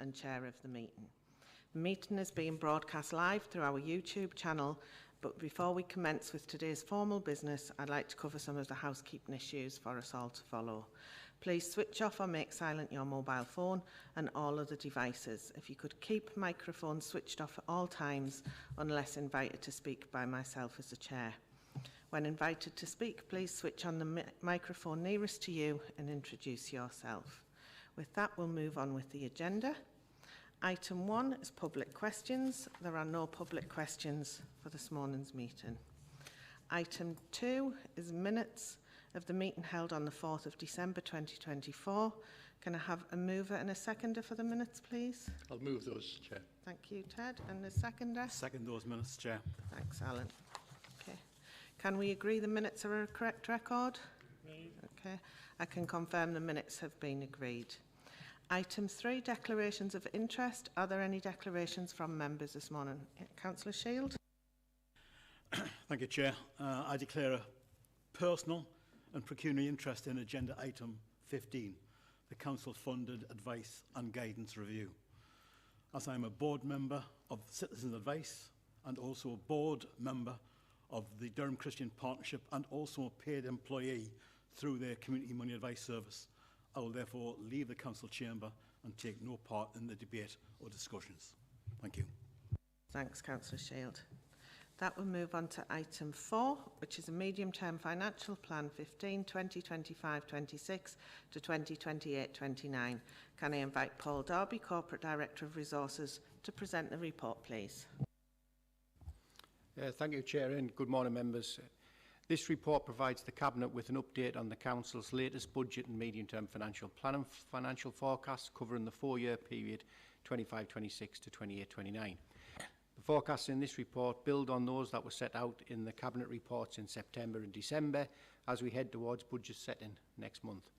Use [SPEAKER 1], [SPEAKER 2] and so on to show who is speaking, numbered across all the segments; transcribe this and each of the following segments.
[SPEAKER 1] and chair of the meeting. The meeting is being broadcast live through our YouTube channel, but before we commence with today's formal business, I'd like to cover some of the housekeeping issues for us all to follow. Please switch off or make silent your mobile phone and all other devices. If you could keep microphones switched off at all times unless invited to speak by myself as the chair. When invited to speak, please switch on the microphone nearest to you and introduce yourself. With that, we'll move on with the agenda. Item 1 is public questions. There are no public questions for this morning's meeting. Item 2 is minutes of the meeting held on the 4th of December 2024. Can I have a mover and a seconder for the minutes, please?
[SPEAKER 2] I'll move those, Chair.
[SPEAKER 1] Thank you, Ted. And the seconder?
[SPEAKER 3] Second those minutes, Chair.
[SPEAKER 1] Thanks, Alan. Okay. Can we agree the minutes are a correct record? Agreed. Okay. I can confirm the minutes have been agreed. Item 3, declarations of interest. Are there any declarations from members this morning? Councillor Shield.
[SPEAKER 3] Thank you, Chair. I declare a personal and pecuniary interest in agenda item 15, the Council-funded Advice and Guidance Review. As I am a board member of Citizens Advice and also a board member of the Durham Christian Partnership and also a paid employee through their Community Money Advice Service, I will therefore leave the Council chamber and take no part in the debate or discussions. Thank you.
[SPEAKER 1] Thanks, Councillor Shield. That will move on to item 4, which is a medium-term financial plan 15, 2025-26 to 2028-29. Can I invite Paul Darby, Corporate Director of Resources, to present the report, please?
[SPEAKER 4] Thank you, Chair, and good morning, members. This report provides the Cabinet with an update on the Council's latest budget and medium-term financial plan and financial forecasts covering the 4-year period 25-26 to 28-29. The forecasts in this report build on those that were set out in the Cabinet reports in September and December as we head towards budget setting next month.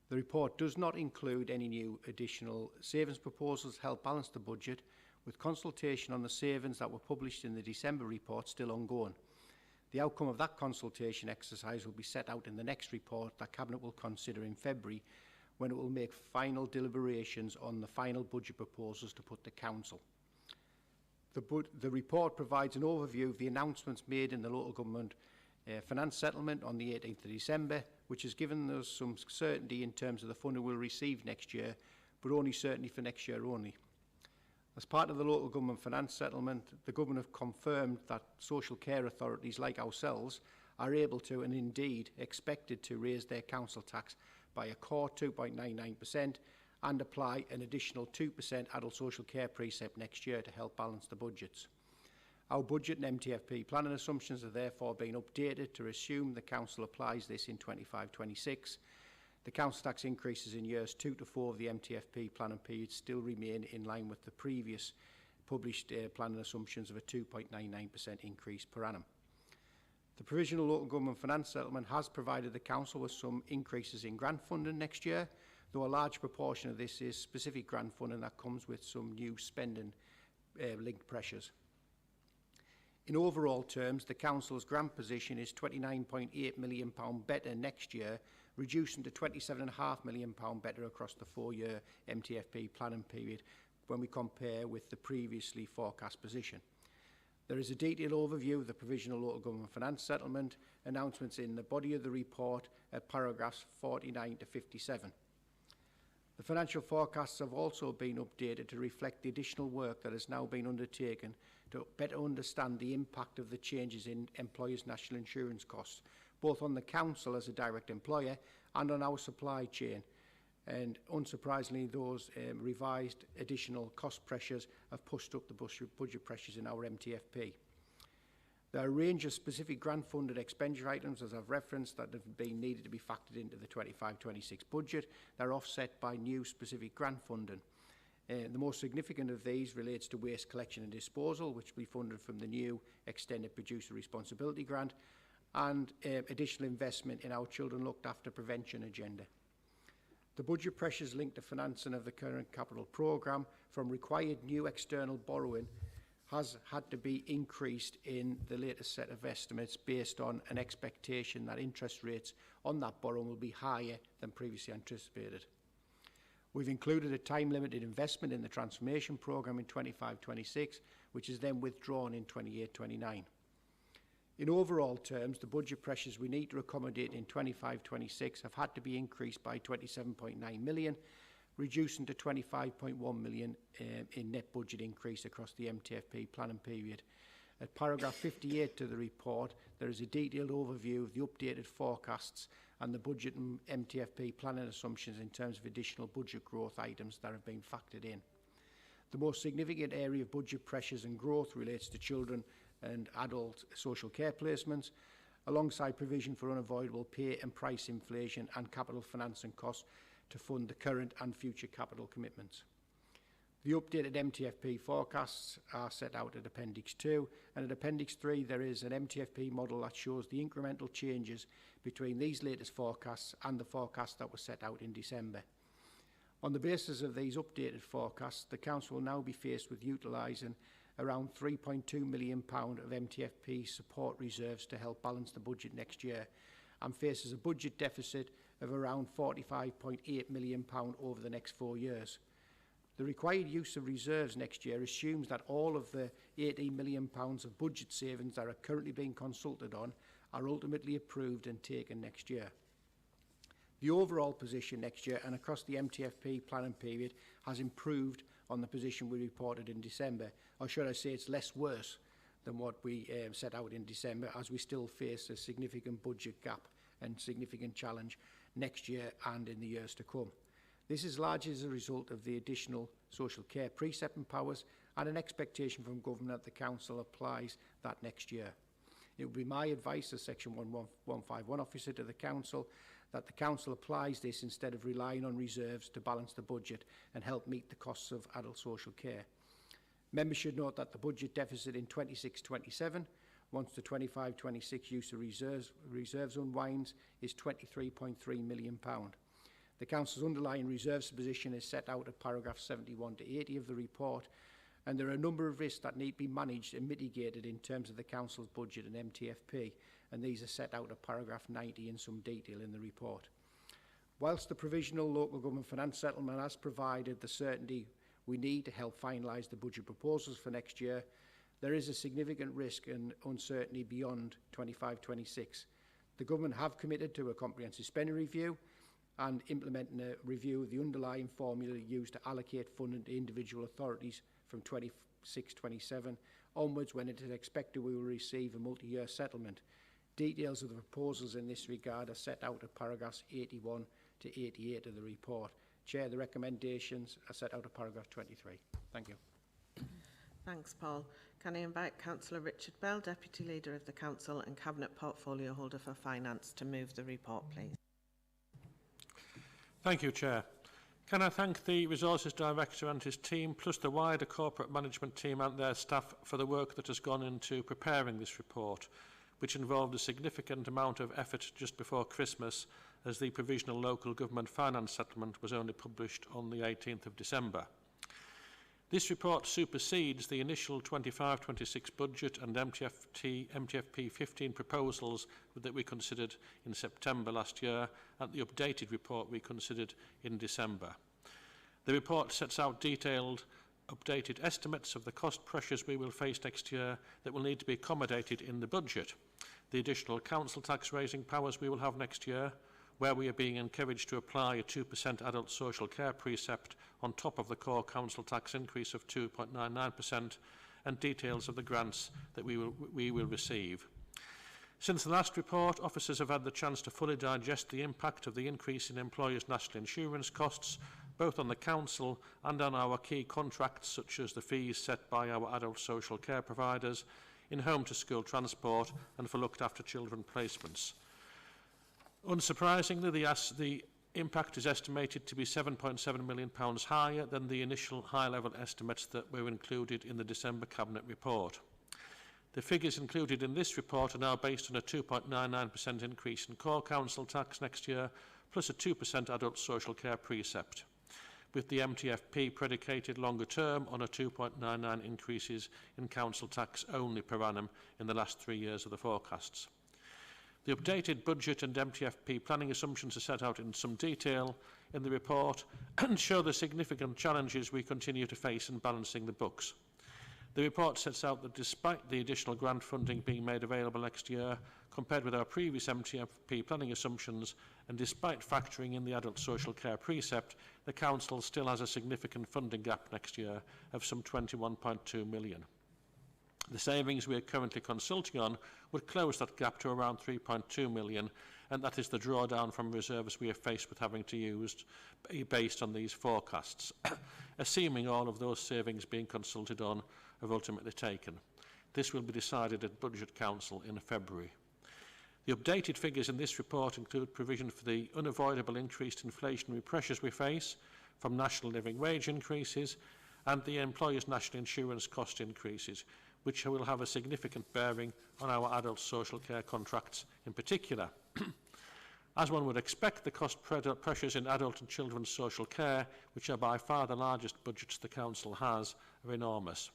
[SPEAKER 4] The report does not include any new additional savings proposals to help balance the budget, with consultation on the savings that were published in the December report still ongoing. The outcome of that consultation exercise will be set out in the next report that Cabinet will consider in February, when it will make final deliberations on the final budget proposals to put to Council. The report provides an overview of the announcements made in the local government finance settlement on the 18th of December, which has given us some certainty in terms of the funding we'll receive next year, but only certainty for next year only. As part of the local government finance settlement, the Government have confirmed that social care authorities like ourselves are able to and indeed expected to raise their council tax by a core 2.99% and apply an additional 2% adult social care precept next year to help balance the budgets. Our budget and MTFP planning assumptions are therefore being updated to assume the Council applies this in 25-26. The council tax increases in years 2 to 4 of the MTFP planning period still remain in line with the previous published planning assumptions of a 2.99% increase per annum. The Provisional Local Government Finance Settlement has provided the Council with some increases in grant funding next year, though a large proportion of this is specific grant funding that comes with some new spending linked pressures. In overall terms, the Council's grant position is £29.8 million better next year, reducing to £27.5 million better across the 4-year MTFP planning period when we compare with the previously forecast position. There is a detailed overview of the Provisional Local Government Finance Settlement announcements in the body of the report at paragraphs 49 to 57. The financial forecasts have also been updated to reflect the additional work that has now been undertaken to better understand the impact of the changes in employers' national insurance costs, both on the Council as a direct employer and on our supply chain. And unsurprisingly, those revised additional cost pressures have pushed up the budget pressures in our MTFP. There are a range of specific grant-funded expenditure items, as I've referenced, that have been needed to be factored into the 25-26 budget. They're offset by new specific grant funding. The most significant of these relates to waste collection and disposal, which will be funded from the new Extended Producer Responsibility Grant, and additional investment in our Children Looked After prevention agenda. The budget pressures linked to financing of the current capital programme from required new external borrowing has had to be increased in the latest set of estimates based on an expectation that interest rates on that borrowing will be higher than previously anticipated. We've included a time-limited investment in the transformation programme in 25-26, which is then withdrawn in 28-29. In overall terms, the budget pressures we need to accommodate in 25-26 have had to be increased by 27.9 million, reducing to 25.1 million in net budget increase across the MTFP planning period. At paragraph 58 to the report, there is a detailed overview of the updated forecasts and the budget and MTFP planning assumptions in terms of additional budget growth items that have been factored in. The most significant area of budget pressures and growth relates to children and adult social care placements, alongside provision for unavoidable pay and price inflation and capital financing costs to fund the current and future capital commitments. The updated MTFP forecasts are set out at Appendix 2, and at Appendix 3 there is an MTFP model that shows the incremental changes between these latest forecasts and the forecast that was set out in December. On the basis of these updated forecasts, the Council will now be faced with utilising around £3.2 million of MTFP support reserves to help balance the budget next year, and faces a budget deficit of around £45.8 million over the next 4 years. The required use of reserves next year assumes that all of the £18 million of budget savings that are currently being consulted on are ultimately approved and taken next year. The overall position next year and across the MTFP planning period has improved on the position we reported in December, or should I say it's less worse than what we set out in December, as we still face a significant budget gap and significant challenge next year and in the years to come. This is largely as a result of the additional social care precepting powers and an expectation from government that the Council applies that next year. It would be my advice as Section 1151 officer to the Council that the Council applies this instead of relying on reserves to balance the budget and help meet the costs of adult social care. Members should note that the budget deficit in 26-27, once the 25-26 use of reserves unwinds, is £23.3 million. The Council's underlying reserves position is set out at paragraph 71 to 80 of the report, and there are a number of risks that need to be managed and mitigated in terms of the Council's budget and MTFP, and these are set out at paragraph 90 in some detail in the report. Whilst the provisional local government finance settlement has provided the certainty we need to help finalise the budget proposals for next year, there is a significant risk and uncertainty beyond 25-26. The Government have committed to a comprehensive spending review and implementing a review of the underlying formula used to allocate funding to individual authorities from 26-27 onwards, when it is expected we will receive a multi-year settlement. Details of the proposals in this regard are set out at paragraphs 81 to 88 of the report. Chair, the recommendations are set out at paragraph 23. Thank you.
[SPEAKER 1] Thanks, Paul. Can I invite Councillor Richard Bell, Deputy Leader of the Council and Cabinet Portfolio Holder for Finance, to move the report, please?
[SPEAKER 2] Thank you, Chair. Can I thank the Resources Director and his team, plus the wider corporate management team and their staff, for the work that has gone into preparing this report, which involved a significant amount of effort just before Christmas, as the Provisional Local Government Finance Settlement was only published on the 18th of December. This report supersedes the initial 25-26 budget and MTFP 15 proposals that we considered in September last year, and the updated report we considered in December. The report sets out detailed updated estimates of the cost pressures we will face next year that will need to be accommodated in the budget, the additional council tax raising powers we will have next year, where we are being encouraged to apply a 2% adult social care precept on top of the core council tax increase of 2.99%, and details of the grants that we will receive. Since the last report, officers have had the chance to fully digest the impact of the increase in employers' national insurance costs, both on the council and on our key contracts, such as the fees set by our adult social care providers, in home-to-school transport and for looked-after children placements. Unsurprisingly, the impact is estimated to be £7.7 million higher than the initial high-level estimates that were included in the December Cabinet report. The figures included in this report are now based on a 2.99% increase in core council tax next year, plus a 2% adult social care precept, with the MTFP predicated longer term on a 2.99 increases in council tax only per annum in the last 3 years of the forecasts. The updated budget and MTFP planning assumptions are set out in some detail in the report and show the significant challenges we continue to face in balancing the books. The report sets out that despite the additional grant funding being made available next year, compared with our previous MTFP planning assumptions, and despite factoring in the adult social care precept, the Council still has a significant funding gap next year of some £21.2 million. The savings we are currently consulting on would close that gap to around £3.2 million, and that is the drawdown from reserves we are faced with having to use based on these forecasts, assuming all of those savings being consulted on are ultimately taken. This will be decided at Budget Council in February. The updated figures in this report include provision for the unavoidable increased inflationary pressures we face from national living wage increases and the employers' national insurance cost increases, which will have a significant bearing on our adult social care contracts in particular. As one would expect, the cost pressures in adult and children's social care, which are by far the largest budgets the Council has, are enormous.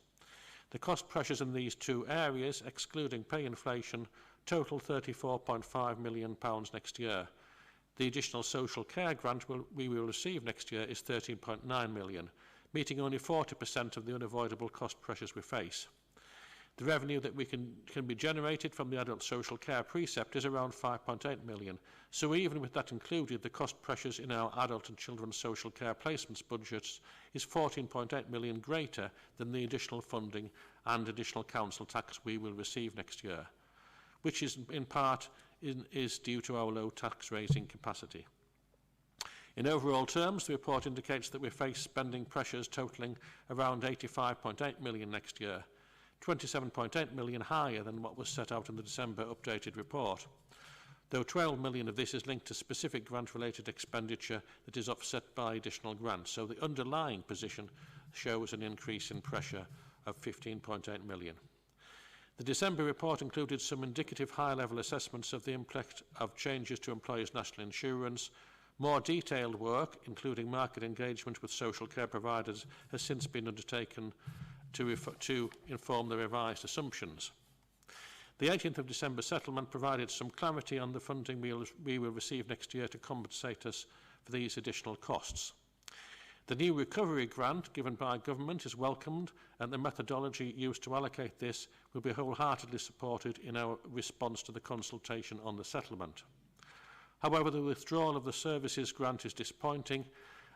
[SPEAKER 2] The cost pressures in these two areas, excluding pay inflation, total £34.5 million next year. The additional social care grant we will receive next year is £13.9 million, meeting only 40% of the unavoidable cost pressures we face. The revenue that can be generated from the adult social care precept is around £5.8 million, so even with that included, the cost pressures in our adult and children's social care placements budgets is £14.8 million greater than the additional funding and additional council tax we will receive next year, which is in part is due to our low tax raising capacity. In overall terms, the report indicates that we face spending pressures totalling around £85.8 million next year, £27.8 million higher than what was set out in the December updated report, though £12 million of this is linked to specific grant-related expenditure that is offset by additional grants, so the underlying position shows an increase in pressure of £15.8 million. The December report included some indicative high-level assessments of the impact of changes to employers' national insurance. More detailed work, including market engagement with social care providers, has since been undertaken to inform the revised assumptions. The 18th of December settlement provided some clarity on the funding we will receive next year to compensate us for these additional costs. The new recovery grant given by government is welcomed, and the methodology used to allocate this will be wholeheartedly supported in our response to the consultation on the settlement. However, the withdrawal of the services grant is disappointing,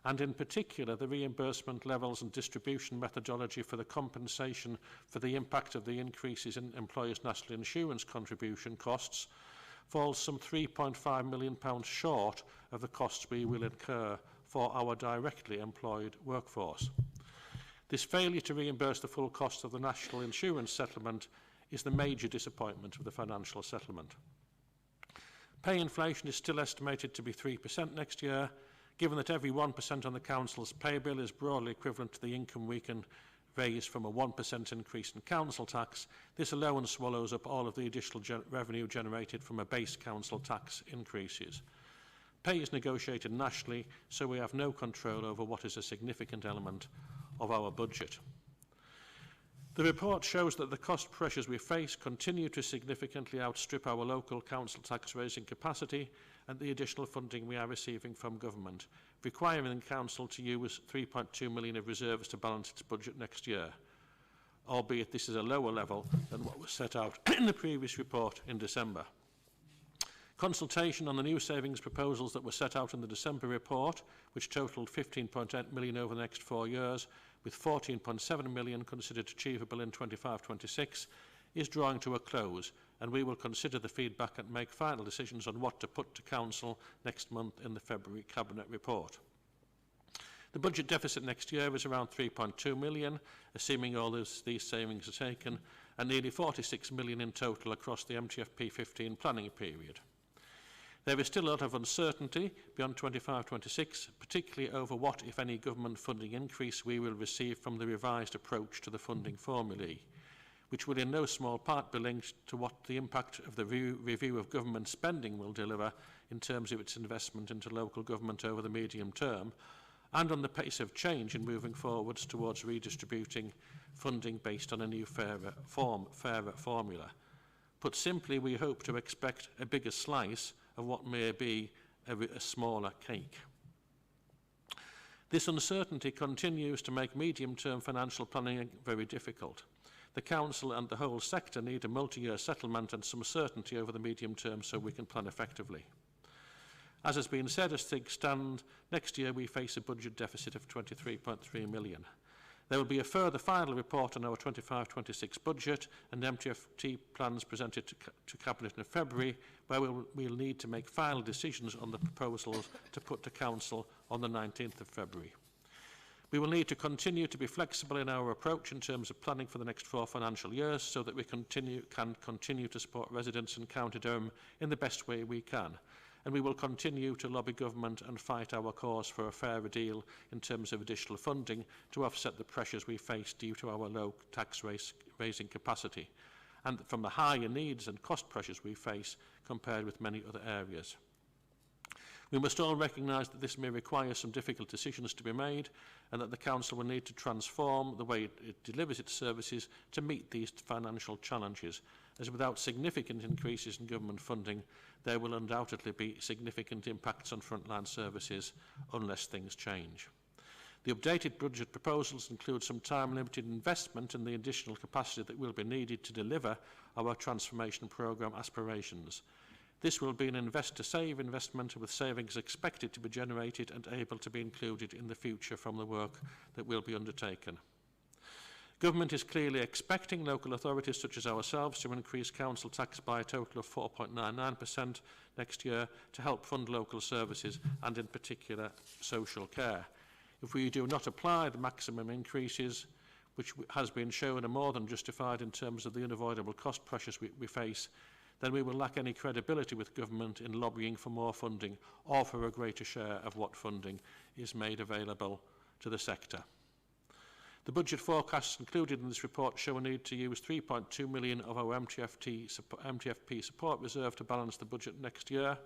[SPEAKER 2] and in particular the reimbursement levels and distribution methodology for the compensation for the impact of the increases in employers' national insurance contribution costs falls some £3.5 million short of the costs we will incur for our directly employed workforce. This failure to reimburse the full cost of the national insurance settlement is the major disappointment of the financial settlement. Pay inflation is still estimated to be 3% next year. Given that every 1% on the Council's pay bill is broadly equivalent to the income we can raise from a 1% increase in council tax, this alone swallows up all of the additional revenue generated from a base council tax increases. Pay is negotiated nationally, so we have no control over what is a significant element of our budget. The report shows that the cost pressures we face continue to significantly outstrip our local council tax raising capacity and the additional funding we are receiving from government, requiring the Council to use £3.2 million of reserves to balance its budget next year, albeit this is a lower level than what was set out in the previous report in December. Consultation on the new savings proposals that were set out in the December report, which totalled £15.8 million over the next 4 years, with £14.7 million considered achievable in 25-26, is drawing to a close, and we will consider the feedback and make final decisions on what to put to Council next month in the February Cabinet report. The budget deficit next year is around £3.2 million, assuming all these savings are taken, and nearly £46 million in total across the MTFP 15 planning period. There is still a lot of uncertainty beyond 25-26, particularly over what, if any, government funding increase we will receive from the revised approach to the funding formulae, which will in no small part be linked to what the impact of the review of government spending will deliver in terms of its investment into local government over the medium term, and on the pace of change in moving forwards towards redistributing funding based on a new fairer formula. Put simply, we hope to expect a bigger slice of what may be a smaller cake. This uncertainty continues to make medium-term financial planning very difficult. The Council and the whole sector need a multi-year settlement and some certainty over the medium term so we can plan effectively. As has been said, as things stand, next year we face a budget deficit of 23.3 million. There will be a further final report on our 25-26 budget and MTFT plans presented to Cabinet in February, where we'll need to make final decisions on the proposals to put to Council on the 19th of February. We will need to continue to be flexible in our approach in terms of planning for the next 4 financial years so that we can continue to support residents in County Durham in the best way we can. And we will continue to lobby government and fight our cause for a fairer deal in terms of additional funding to offset the pressures we face due to our low tax raising capacity and from the higher needs and cost pressures we face compared with many other areas. We must all recognise that this may require some difficult decisions to be made and that the Council will need to transform the way it delivers its services to meet these financial challenges, as without significant increases in government funding, there will undoubtedly be significant impacts on frontline services unless things change. The updated budget proposals include some time-limited investment in the additional capacity that will be needed to deliver our transformation programme aspirations. This will be an invest-to-save investment with savings expected to be generated and able to be included in the future from the work that will be undertaken. Government is clearly expecting local authorities such as ourselves to increase council tax by a total of 4.99% next year to help fund local services and in particular social care. If we do not apply the maximum increases, which has been shown are more than justified in terms of the unavoidable cost pressures we face, then we will lack any credibility with government in lobbying for more funding or for a greater share of what funding is made available to the sector. The budget forecasts included in this report show a need to use 3.2 million of our MTFP support reserve to balance the budget next year.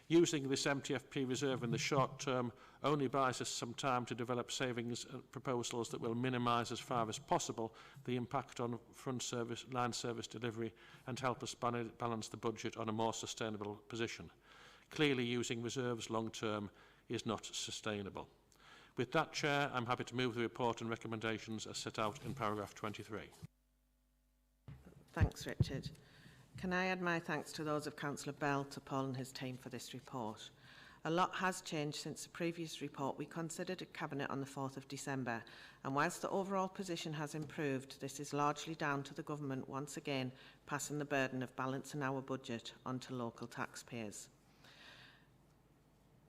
[SPEAKER 2] Using this MTFP reserve in the short term only buys us some time to develop savings proposals that will minimise as far as possible the impact on line service delivery and help us balance the budget on a more sustainable position. Clearly, using reserves long term is not sustainable. With that, Chair, I'm happy to move the report and recommendations as set out in paragraph 23.
[SPEAKER 1] Thanks, Richard. Can I add my thanks to those of Councillor Bell, to Paul and his team for this report. A lot has changed since the previous report we considered at Cabinet on the 4th of December, and whilst the overall position has improved, this is largely down to the Government once again passing the burden of balancing our budget onto local taxpayers.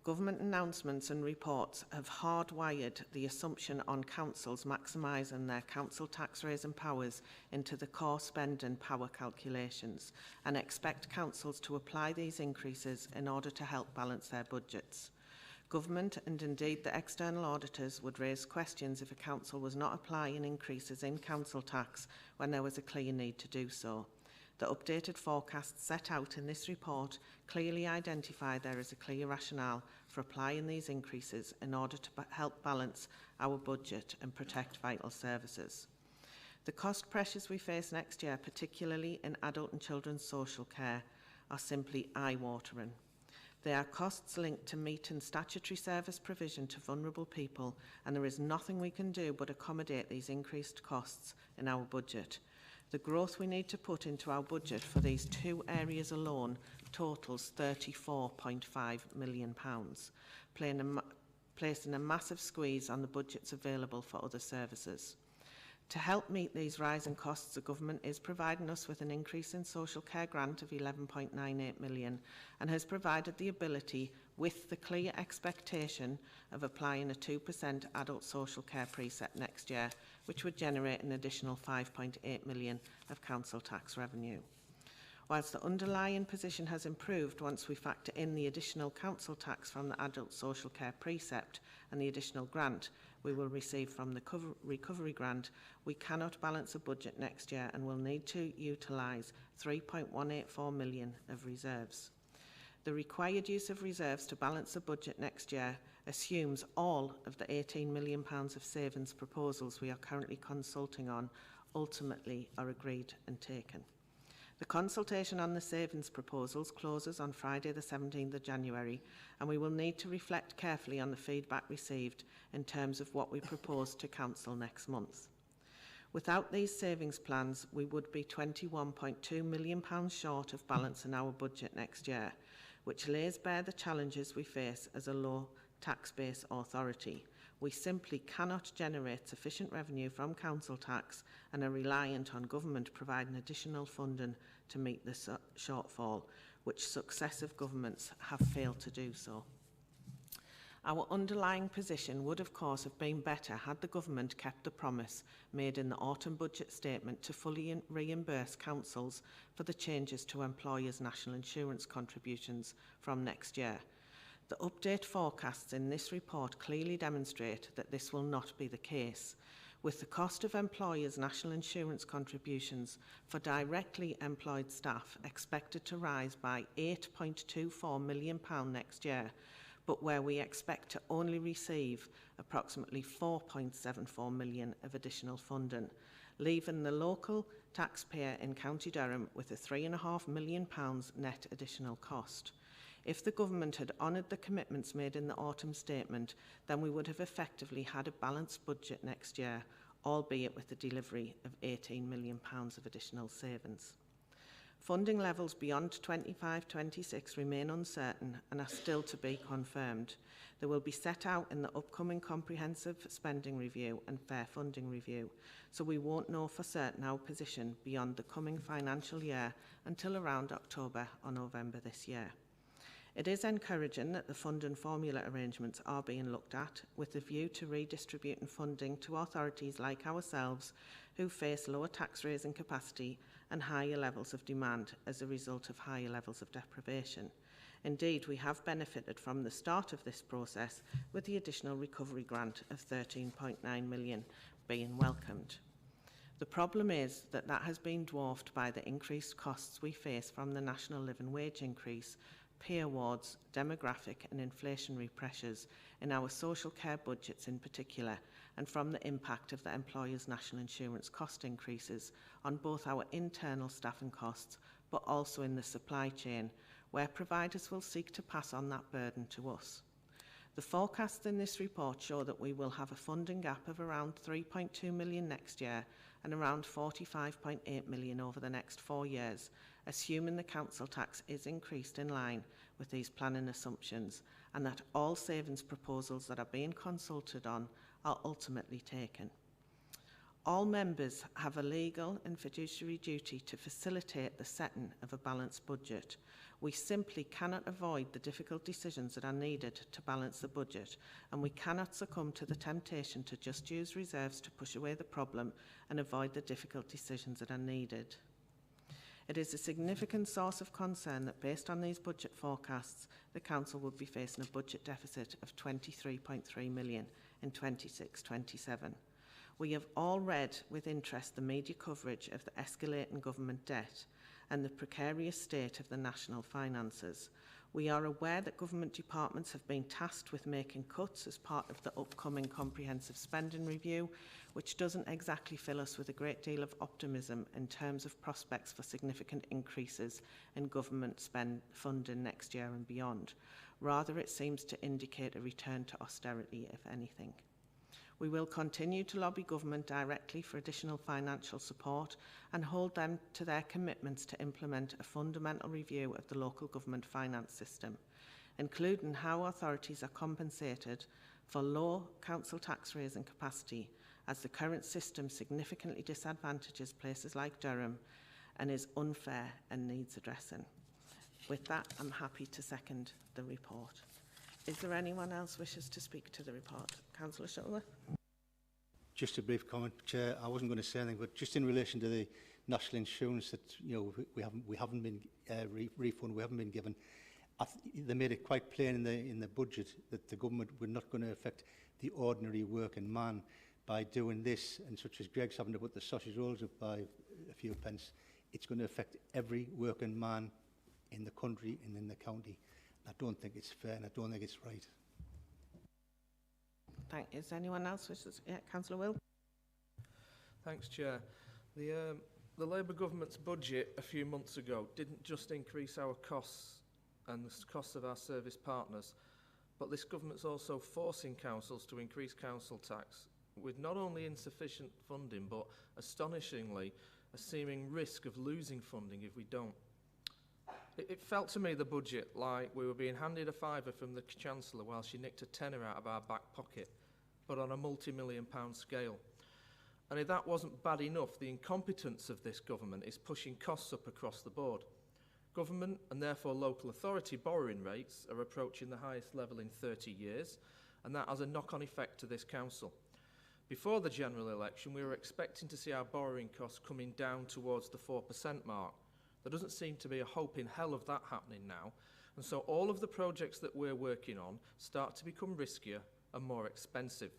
[SPEAKER 1] Government announcements and reports have hardwired the assumption on councils maximising their council tax raising powers into the core spend and power calculations and expect councils to apply these increases in order to help balance their budgets. Government and indeed the external auditors would raise questions if a council was not applying increases in council tax when there was a clear need to do so. The updated forecasts set out in this report clearly identify there is a clear rationale for applying these increases in order to help balance our budget and protect vital services. The cost pressures we face next year, particularly in adult and children's social care, are simply eye-watering. They are costs linked to meeting statutory service provision to vulnerable people, and there is nothing we can do but accommodate these increased costs in our budget. The growth we need to put into our budget for these two areas alone totals £34.5 million, placing a massive squeeze on the budgets available for other services. To help meet these rising costs, the Government is providing us with an increase in social care grant of £11.98 million and has provided the ability, with the clear expectation of applying a 2% adult social care precept next year, which would generate an additional £5.8 million of council tax revenue. Whilst the underlying position has improved once we factor in the additional council tax from the adult social care precept and the additional grant we will receive from the recovery grant, we cannot balance a budget next year and will need to utilise £3.184 million of reserves. The required use of reserves to balance the budget next year assumes all of the £18 million of savings proposals we are currently consulting on ultimately are agreed and taken. The consultation on the savings proposals closes on Friday the 17th of January, and we will need to reflect carefully on the feedback received in terms of what we propose to Council next month. Without these savings plans, we would be £21.2 million short of balance in our budget next year, which lays bare the challenges we face as a low tax base authority. We simply cannot generate sufficient revenue from council tax and are reliant on government providing additional funding to meet the shortfall, which successive governments have failed to do so. Our underlying position would of course have been better had the government kept the promise made in the autumn budget statement to fully reimburse councils for the changes to employers' national insurance contributions from next year. The update forecasts in this report clearly demonstrate that this will not be the case, with the cost of employers' national insurance contributions for directly employed staff expected to rise by £8.24 million next year, but where we expect to only receive approximately £4.74 million of additional funding, leaving the local taxpayer in County Durham with a £3.5 million net additional cost. If the government had honoured the commitments made in the autumn statement, then we would have effectively had a balanced budget next year, albeit with the delivery of £18 million of additional savings. Funding levels beyond 25-26 remain uncertain and are still to be confirmed. They will be set out in the upcoming Comprehensive Spending Review and Fair Funding Review, so we won't know for certain our position beyond the coming financial year until around October or November this year. It is encouraging that the funding formula arrangements are being looked at with a view to redistributing funding to authorities like ourselves who face lower tax raising capacity and higher levels of demand as a result of higher levels of deprivation. Indeed, we have benefited from the start of this process with the additional recovery grant of £13.9 million being welcomed. The problem is that that has been dwarfed by the increased costs we face from the national living wage increase, pay awards, demographic and inflationary pressures in our social care budgets in particular, and from the impact of the employers' national insurance cost increases on both our internal staffing costs but also in the supply chain, where providers will seek to pass on that burden to us. The forecasts in this report show that we will have a funding gap of around £3.2 million next year and around £45.8 million over the next 4 years, assuming the council tax is increased in line with these planning assumptions and that all savings proposals that are being consulted on are ultimately taken. All members have a legal and fiduciary duty to facilitate the setting of a balanced budget. We simply cannot avoid the difficult decisions that are needed to balance the budget, and we cannot succumb to the temptation to just use reserves to push away the problem and avoid the difficult decisions that are needed. It is a significant source of concern that based on these budget forecasts, the Council would be facing a budget deficit of £23.3 million in 26-27. We have all read with interest the media coverage of the escalating government debt and the precarious state of the national finances. We are aware that government departments have been tasked with making cuts as part of the upcoming Comprehensive Spending Review, which doesn't exactly fill us with a great deal of optimism in terms of prospects for significant increases in government funding next year and beyond. Rather, it seems to indicate a return to austerity, if anything. We will continue to lobby government directly for additional financial support and hold them to their commitments to implement a fundamental review of the local government finance system, including how authorities are compensated for low council tax raising capacity, as the current system significantly disadvantages places like Durham and is unfair and needs addressing. With that, I'm happy to second the report. Is there anyone else wishes to speak to the report? Councillor Shuttleworth.
[SPEAKER 5] Just a brief comment, Chair. I wasn't going to say anything, but just in relation to the national insurance that we haven't been refunded, we haven't been given. They made it quite plain in the budget that the government were not going to affect the ordinary working man by doing this, and such as Greg's having to put the sausage rolls up by a few pence. It's going to affect every working man in the country and in the county. I don't think it's fair and I don't think it's right.
[SPEAKER 1] Is anyone else wishes? Yeah, Councillor Will.
[SPEAKER 6] Thanks, Chair. The the Labour government's budget a few months ago didn't just increase our costs and the costs of our service partners, but this government's also forcing councils to increase council tax with not only insufficient funding, but astonishingly, a seeming risk of losing funding if we don't. It felt to me, the budget, like we were being handed a fiver from the Chancellor while she nicked a tenner out of our back pocket, but on a multi-million-pound scale. And if that wasn't bad enough, the incompetence of this government is pushing costs up across the board. Government, and therefore local authority, borrowing rates are approaching the highest level in 30 years, and that has a knock-on effect to this council. Before the general election, we were expecting to see our borrowing costs coming down towards the 4% mark. There doesn't seem to be a hope in hell of that happening now, and so all of the projects that we're working on start to become riskier and more expensive.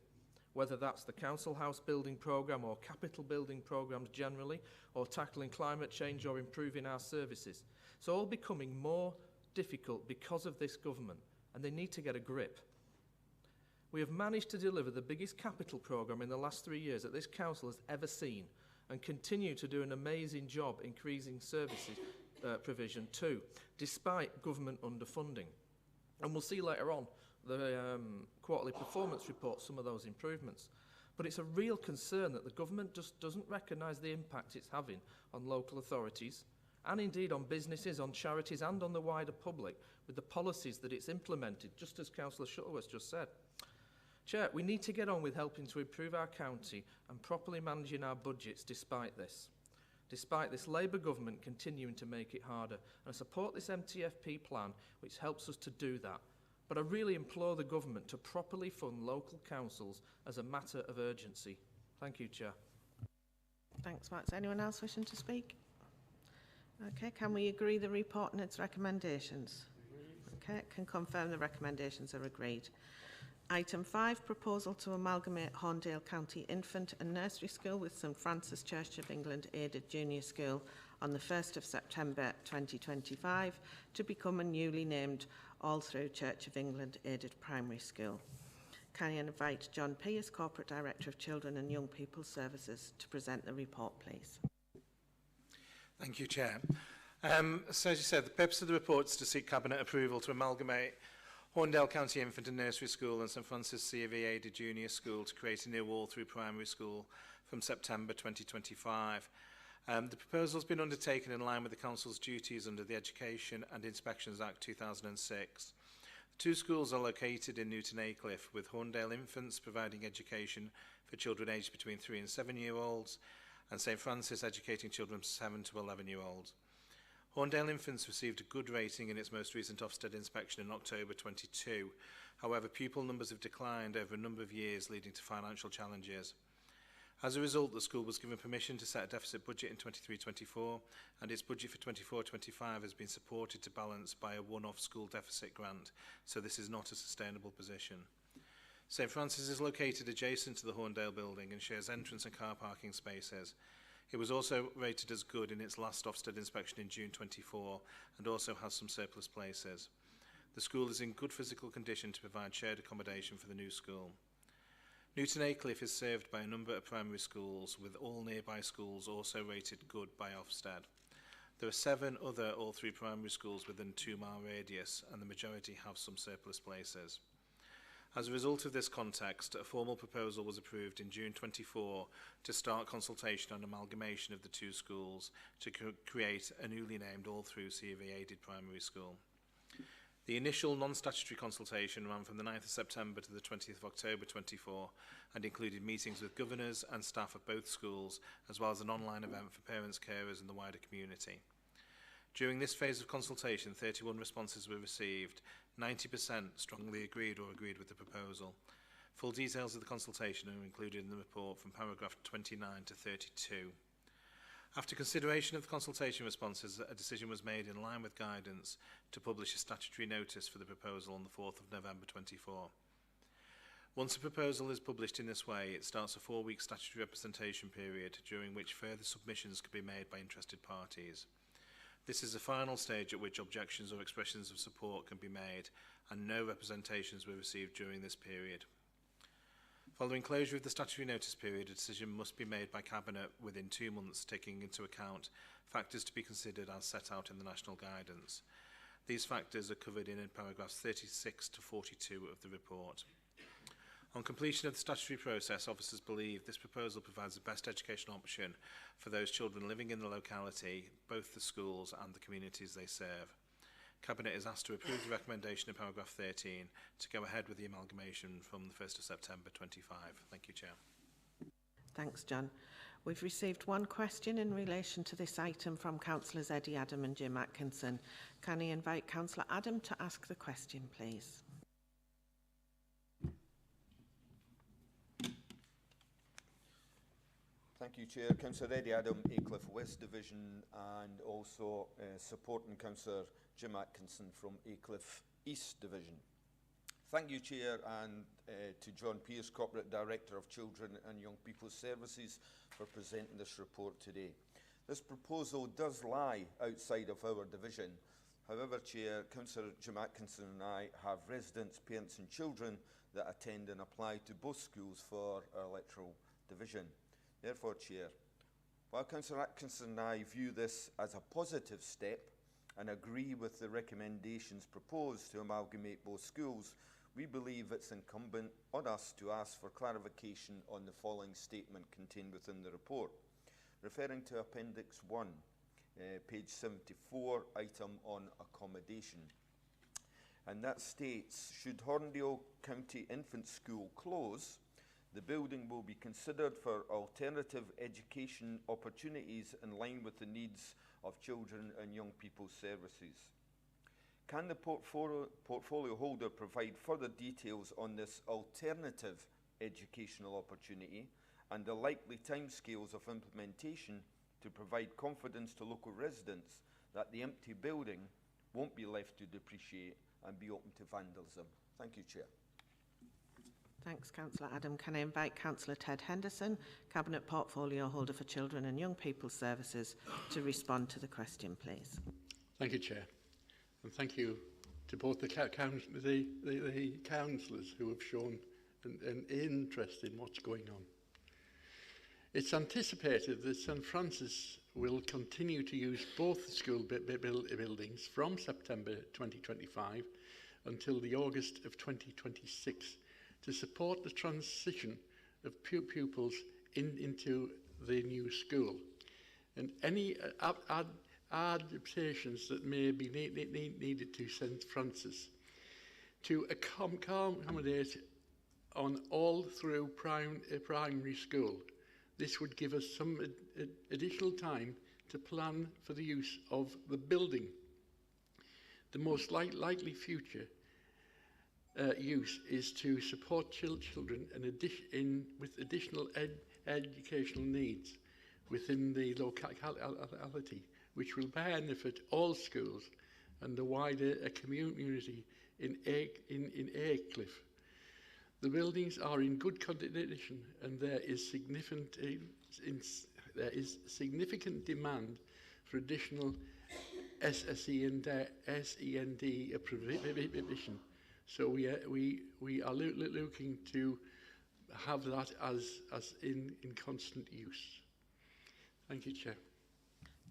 [SPEAKER 6] Whether that's the council house building programme or capital building programmes generally, or tackling climate change or improving our services. It's all becoming more difficult because of this government, and they need to get a grip. We have managed to deliver the biggest capital programme in the last 3 years that this council has ever seen, and continue to do an amazing job increasing services provision too, despite government underfunding. And we'll see later on the quarterly performance report some of those improvements. But it's a real concern that the government just doesn't recognise the impact it's having on local authorities, and indeed on businesses, on charities and on the wider public with the policies that it's implemented, just as Councillor Shuttleworth just said. Chair, we need to get on with helping to improve our county and properly managing our budgets despite this. Despite this Labour government continuing to make it harder. And I support this MTFP plan, which helps us to do that. But I really implore the government to properly fund local councils as a matter of urgency. Thank you, Chair.
[SPEAKER 1] Thanks, Matt. Is anyone else wishing to speak? Okay, can we agree the report and its recommendations? Okay, can confirm the recommendations are agreed. Item 5, proposal to amalgamate Horndale County Infant and Nursery School with St Francis Church of England Aided Junior School on the 1st of September 2025 to become a newly named All Through Church of England Aided Primary School. Can I invite John Pearce, Corporate Director of Children and Young People Services, to present the report, please?
[SPEAKER 7] Thank you, Chair. So as you said, the purpose of the report is to seek Cabinet approval to amalgamate Horndale County Infant and Nursery School and St Francis C.V. Aided Junior School to create a new all-through primary school from September 2025. The proposal has been undertaken in line with the Council's duties under the Education and Inspections Act 2006. The two schools are located in Newton Aycliffe, with Horndale Infants providing education for children aged between 3 and 7-year-olds, and St Francis educating children from 7 to 11-year-olds. Horndale Infants received a good rating in its most recent Ofsted inspection in October 22. However, pupil numbers have declined over a number of years, leading to financial challenges. As a result, the school was given permission to set a deficit budget in 23-24, and its budget for 24-25 has been supported to balance by a one-off school deficit grant, so this is not a sustainable position. St Francis is located adjacent to the Horndale building and shares entrance and car parking spaces. It was also rated as good in its last Ofsted inspection in June 24 and also has some surplus places. The school is in good physical condition to provide shared accommodation for the new school. Newton Aycliffe is served by a number of primary schools, with all nearby schools also rated good by Ofsted. There are 7 other all-through primary schools within a 2-mile radius, and the majority have some surplus places. As a result of this context, a formal proposal was approved in June 24 to start consultation on amalgamation of the two schools to create a newly named all-through CV aided primary school. The initial non-statutory consultation ran from the 9th of September to the 20th of October 24 and included meetings with governors and staff of both schools, as well as an online event for parents, carers and the wider community. During this phase of consultation, 31 responses were received. 90% strongly agreed or agreed with the proposal. Full details of the consultation are included in the report from paragraph 29 to 32. After consideration of the consultation responses, a decision was made in line with guidance to publish a statutory notice for the proposal on the 4th of November 24. Once a proposal is published in this way, it starts a 4-week statutory representation period during which further submissions can be made by interested parties. This is the final stage at which objections or expressions of support can be made, and no representations were received during this period. Following closure of the statutory notice period, a decision must be made by Cabinet within 2 months, taking into account factors to be considered as set out in the National Guidance. These factors are covered in paragraphs 36 to 42 of the report. On completion of the statutory process, officers believe this proposal provides the best educational option for those children living in the locality, both the schools and the communities they serve. Cabinet is asked to approve the recommendation in paragraph 13 to go ahead with the amalgamation from the 1st of September 25. Thank you, Chair.
[SPEAKER 1] Thanks, John. We've received one question in relation to this item from Councillors Eddie Adam and Jim Atkinson. Can I invite Councillor Adam to ask the question, please?
[SPEAKER 8] Thank you, Chair. Councillor Eddie Adam, Aycliffe West Division, and also supporting Councillor Jim Atkinson from Aycliffe East Division. Thank you, Chair, and to John Pearce, Corporate Director of Children and Young People's Services, for presenting this report today. This proposal does lie outside of our division. However, Chair, Councillor Jim Atkinson and I have residents, parents and children that attend and apply to both schools for our electoral division. Therefore, Chair, while Councillor Atkinson and I view this as a positive step and agree with the recommendations proposed to amalgamate both schools, we believe it's incumbent on us to ask for clarification on the following statement contained within the report. Referring to Appendix 1, page 74, item on accommodation. And that states, should Horndale County Infant School close, the building will be considered for alternative education opportunities in line with the needs of children and young people's services. Can the portfolio holder provide further details on this alternative educational opportunity and the likely timescales of implementation to provide confidence to local residents that the empty building won't be left to depreciate and be open to vandalism? Thank you, Chair.
[SPEAKER 1] Thanks, Councillor Adam. Can I invite Councillor Ted Henderson, Cabinet Portfolio Holder for Children and Young People's Services, to respond to the question, please?
[SPEAKER 9] Thank you, Chair. And thank you to both the councillors who have shown an interest in what's going on. It's anticipated that St Francis will continue to use both school buildings from September 2025 until the August of 2026 to support the transition of pupils into the new school. And any adaptations that may be needed to St Francis to accommodate on all through primary school. This would give us some additional time to plan for the use of the building. The most likely future use is to support children with additional educational needs within the locality, which will benefit all schools and the wider community in Aycliffe. The buildings are in good condition, and there is significant demand for additional SEND provision. So we are looking to have that as in constant use. Thank you, Chair.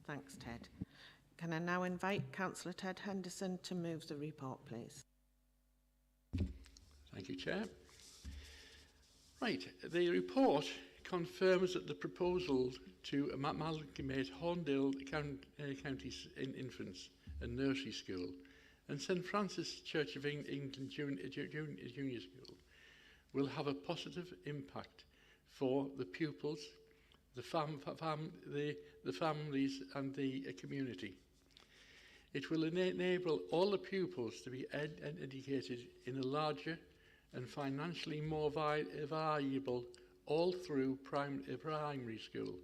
[SPEAKER 1] Thanks, Ted. Can I now invite Councillor Ted Henderson to move the report, please?
[SPEAKER 9] Thank you, Chair. Right, the report confirms that the proposal to amalgamate Horndale County's infants and nursery school and St Francis Church of England Junior School will have a positive impact for the pupils, the families and the community. It will enable all the pupils to be educated in a larger and financially more valuable all through primary school,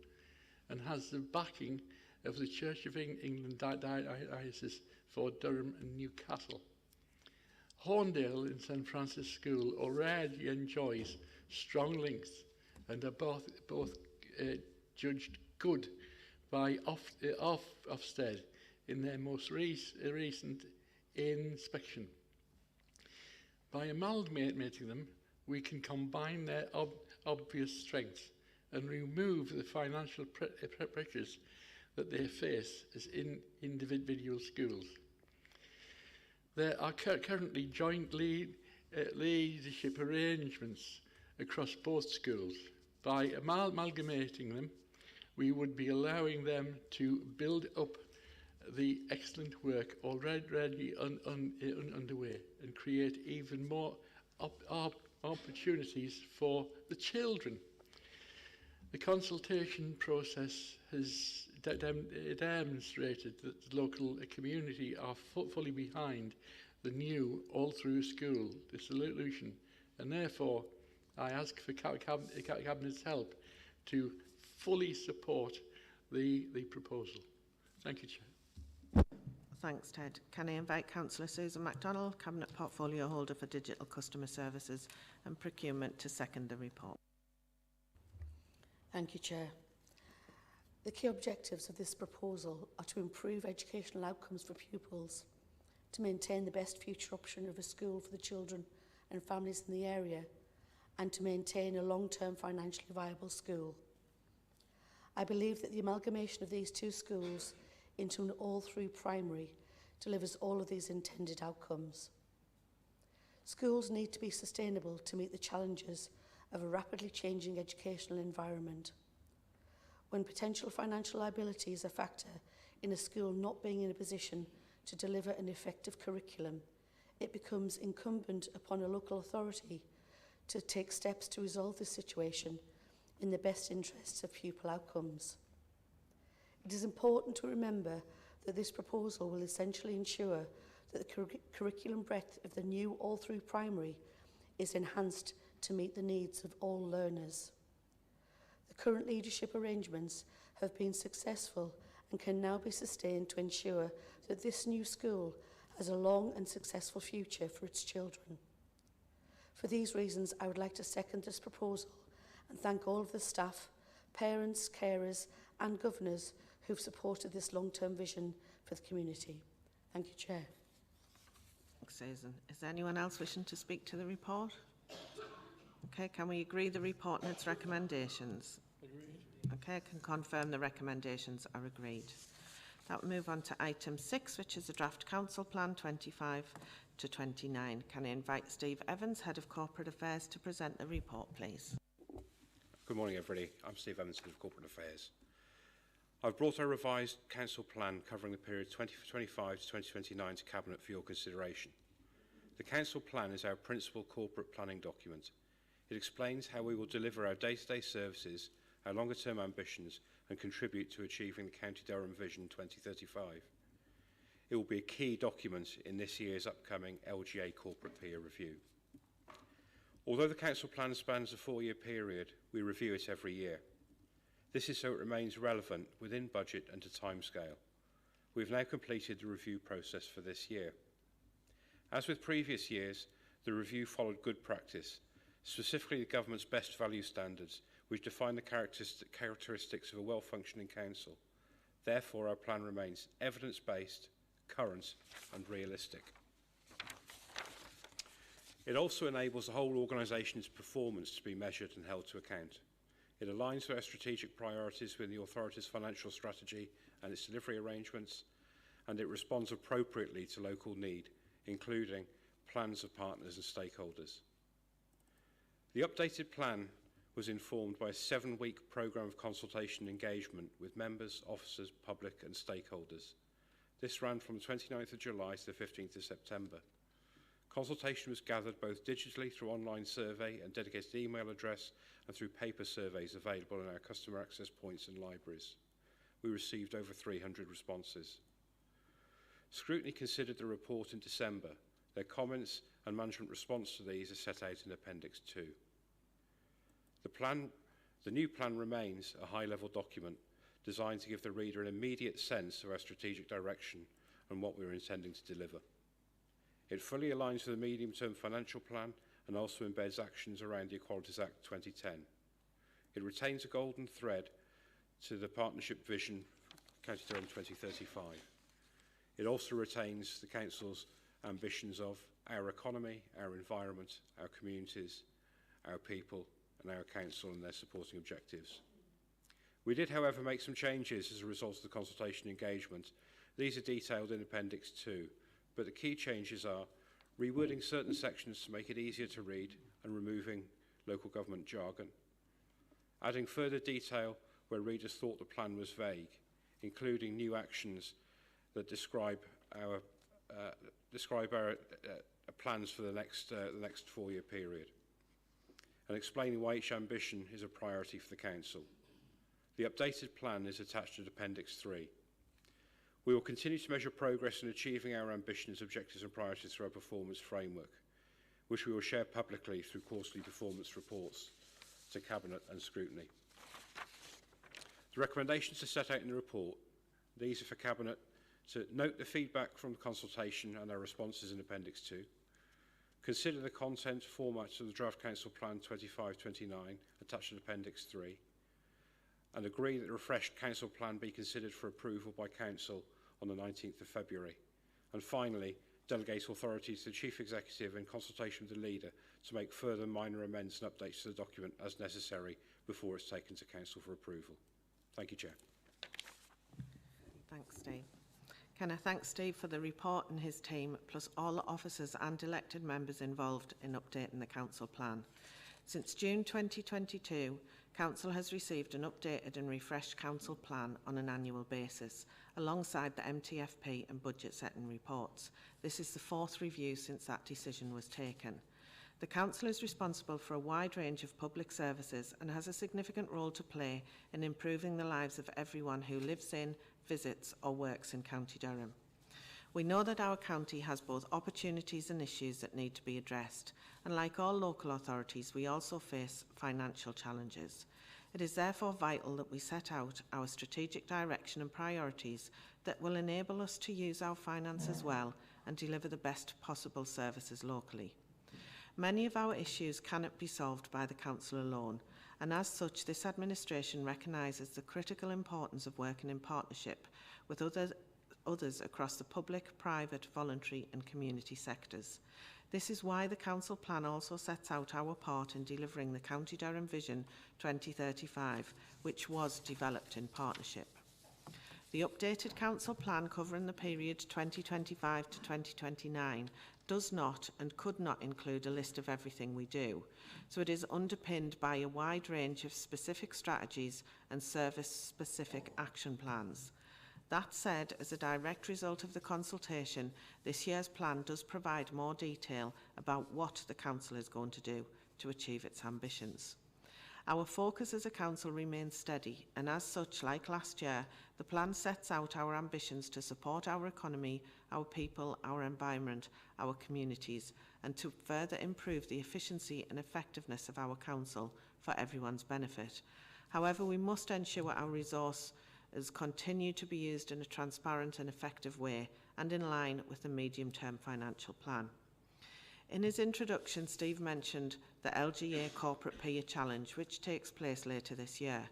[SPEAKER 9] and has the backing of the Church of England Diocese for Durham and Newcastle. Horndale in St Francis School already enjoys strong links and are both judged good by Ofsted in their most recent inspection. By amalgamating them, we can combine their obvious strengths and remove the financial pressures that they face as individual schools. There are currently joint leadership arrangements across both schools. By amalgamating them, we would be allowing them to build up the excellent work already underway and create even more opportunities for the children. The consultation process has demonstrated that the local community are fully behind the new all-through school solution, and therefore I ask for Cabinet's help to fully support the proposal. Thank you, Chair.
[SPEAKER 1] Thanks, Ted. Can I invite Councillor Susan MacDonald, Cabinet Portfolio Holder for Digital Customer Services and Procurement, to second the report?
[SPEAKER 10] Thank you, Chair. The key objectives of this proposal are to improve educational outcomes for pupils, to maintain the best future option of a school for the children and families in the area, and to maintain a long-term financially viable school. I believe that the amalgamation of these two schools into an all-through primary delivers all of these intended outcomes. Schools need to be sustainable to meet the challenges of a rapidly changing educational environment. When potential financial liability is a factor in a school not being in a position to deliver an effective curriculum, it becomes incumbent upon a local authority to take steps to resolve this situation in the best interests of pupil outcomes. It is important to remember that this proposal will essentially ensure that the curriculum breadth of the new all-through primary is enhanced to meet the needs of all learners. The current leadership arrangements have been successful and can now be sustained to ensure that this new school has a long and successful future for its children. For these reasons, I would like to second this proposal and thank all of the staff, parents, carers and governors who've supported this long-term vision for the community. Thank you, Chair.
[SPEAKER 1] Thanks, Susan. Is there anyone else wishing to speak to the report? Okay, can we agree the report and its recommendations? Agreed. Okay, I can confirm the recommendations are agreed. That will move on to item 6, which is the draft council plan 25 to 29. Can I invite Steve Evans, Head of Corporate Affairs, to present the report, please?
[SPEAKER 11] Good morning, everybody. I'm Steve Evans, Head of Corporate Affairs. I've brought our revised council plan covering the period 2025 to 2029 to Cabinet for your consideration. The council plan is our principal corporate planning document. It explains how we will deliver our day-to-day services, our longer-term ambitions, and contribute to achieving the County Durham Vision 2035. It will be a key document in this year's upcoming LGA corporate peer review. Although the council plan spans a 4-year period, we review it every year. This is so it remains relevant within budget and to timescale. We have now completed the review process for this year. As with previous years, the review followed good practice, specifically the government's best value standards, which define the characteristics of a well-functioning council. Therefore, our plan remains evidence-based, current and realistic. It also enables the whole organisation's performance to be measured and held to account. It aligns with our strategic priorities with the authority's financial strategy and its delivery arrangements, and it responds appropriately to local need, including plans of partners and stakeholders. The updated plan was informed by a 7-week programme of consultation and engagement with members, officers, public and stakeholders. This ran from the 29th of July to the 15th of September. Consultation was gathered both digitally through online survey and dedicated email address and through paper surveys available in our customer access points and libraries. We received over 300 responses. Scrutiny considered the report in December. Their comments and management response to these are set out in Appendix 2. The new plan remains a high-level document designed to give the reader an immediate sense of our strategic direction and what we are intending to deliver. It fully aligns with the medium-term financial plan and also embeds actions around the Equalities Act 2010. It retains a golden thread to the partnership vision County Durham 2035. It also retains the Council's ambitions of our economy, our environment, our communities, our people and our council and their supporting objectives. We did, however, make some changes as a result of the consultation engagement. These are detailed in Appendix 2, but the key changes are rewording certain sections to make it easier to read and removing local government jargon, adding further detail where readers thought the plan was vague, including new actions that describe our plans for the next 4-year period, and explaining why each ambition is a priority for the Council. The updated plan is attached to Appendix 3. We will continue to measure progress in achieving our ambitions, objectives and priorities through our performance framework, which we will share publicly through quarterly performance reports to Cabinet and scrutiny. The recommendations are set out in the report. These are for Cabinet to note the feedback from the consultation and our responses in Appendix 2, consider the content formats of the Draft Council Plan 25-29 attached to Appendix 3, and agree that the refreshed Council Plan be considered for approval by Council on the 19th of February. And finally, delegate authority to the Chief Executive in consultation with the Leader to make further minor amendments and updates to the document as necessary before it's taken to Council for approval. Thank you, Chair.
[SPEAKER 1] Thanks, Steve. Can I thank Steve for the report and his team, plus all the officers and elected members involved in updating the Council Plan. Since June 2022, Council has received an updated and refreshed Council Plan on an annual basis, alongside the MTFP and budget setting reports. This is the 4th review since that decision was taken. The Council is responsible for a wide range of public services and has a significant role to play in improving the lives of everyone who lives in, visits or works in County Durham. We know that our county has both opportunities and issues that need to be addressed, and like all local authorities, we also face financial challenges. It is therefore vital that we set out our strategic direction and priorities that will enable us to use our finances well and deliver the best possible services locally. Many of our issues cannot be solved by the Council alone, and as such, this administration recognises the critical importance of working in partnership with others across the public, private, voluntary and community sectors. This is why the Council Plan also sets out our part in delivering the County Durham Vision 2035, which was developed in partnership. The updated Council Plan covering the period 2025 to 2029 does not and could not include a list of everything we do, so it is underpinned by a wide range of specific strategies and service-specific action plans. That said, as a direct result of the consultation, this year's plan does provide more detail about what the Council is going to do to achieve its ambitions. Our focus as a Council remains steady, and as such, like last year, the plan sets out our ambitions to support our economy, our people, our environment, our communities, and to further improve the efficiency and effectiveness of our Council for everyone's benefit. However, we must ensure our resources continue to be used in a transparent and effective way and in line with the medium-term financial plan. In his introduction, Steve mentioned the LGA Corporate Peer Challenge, which takes place later this year.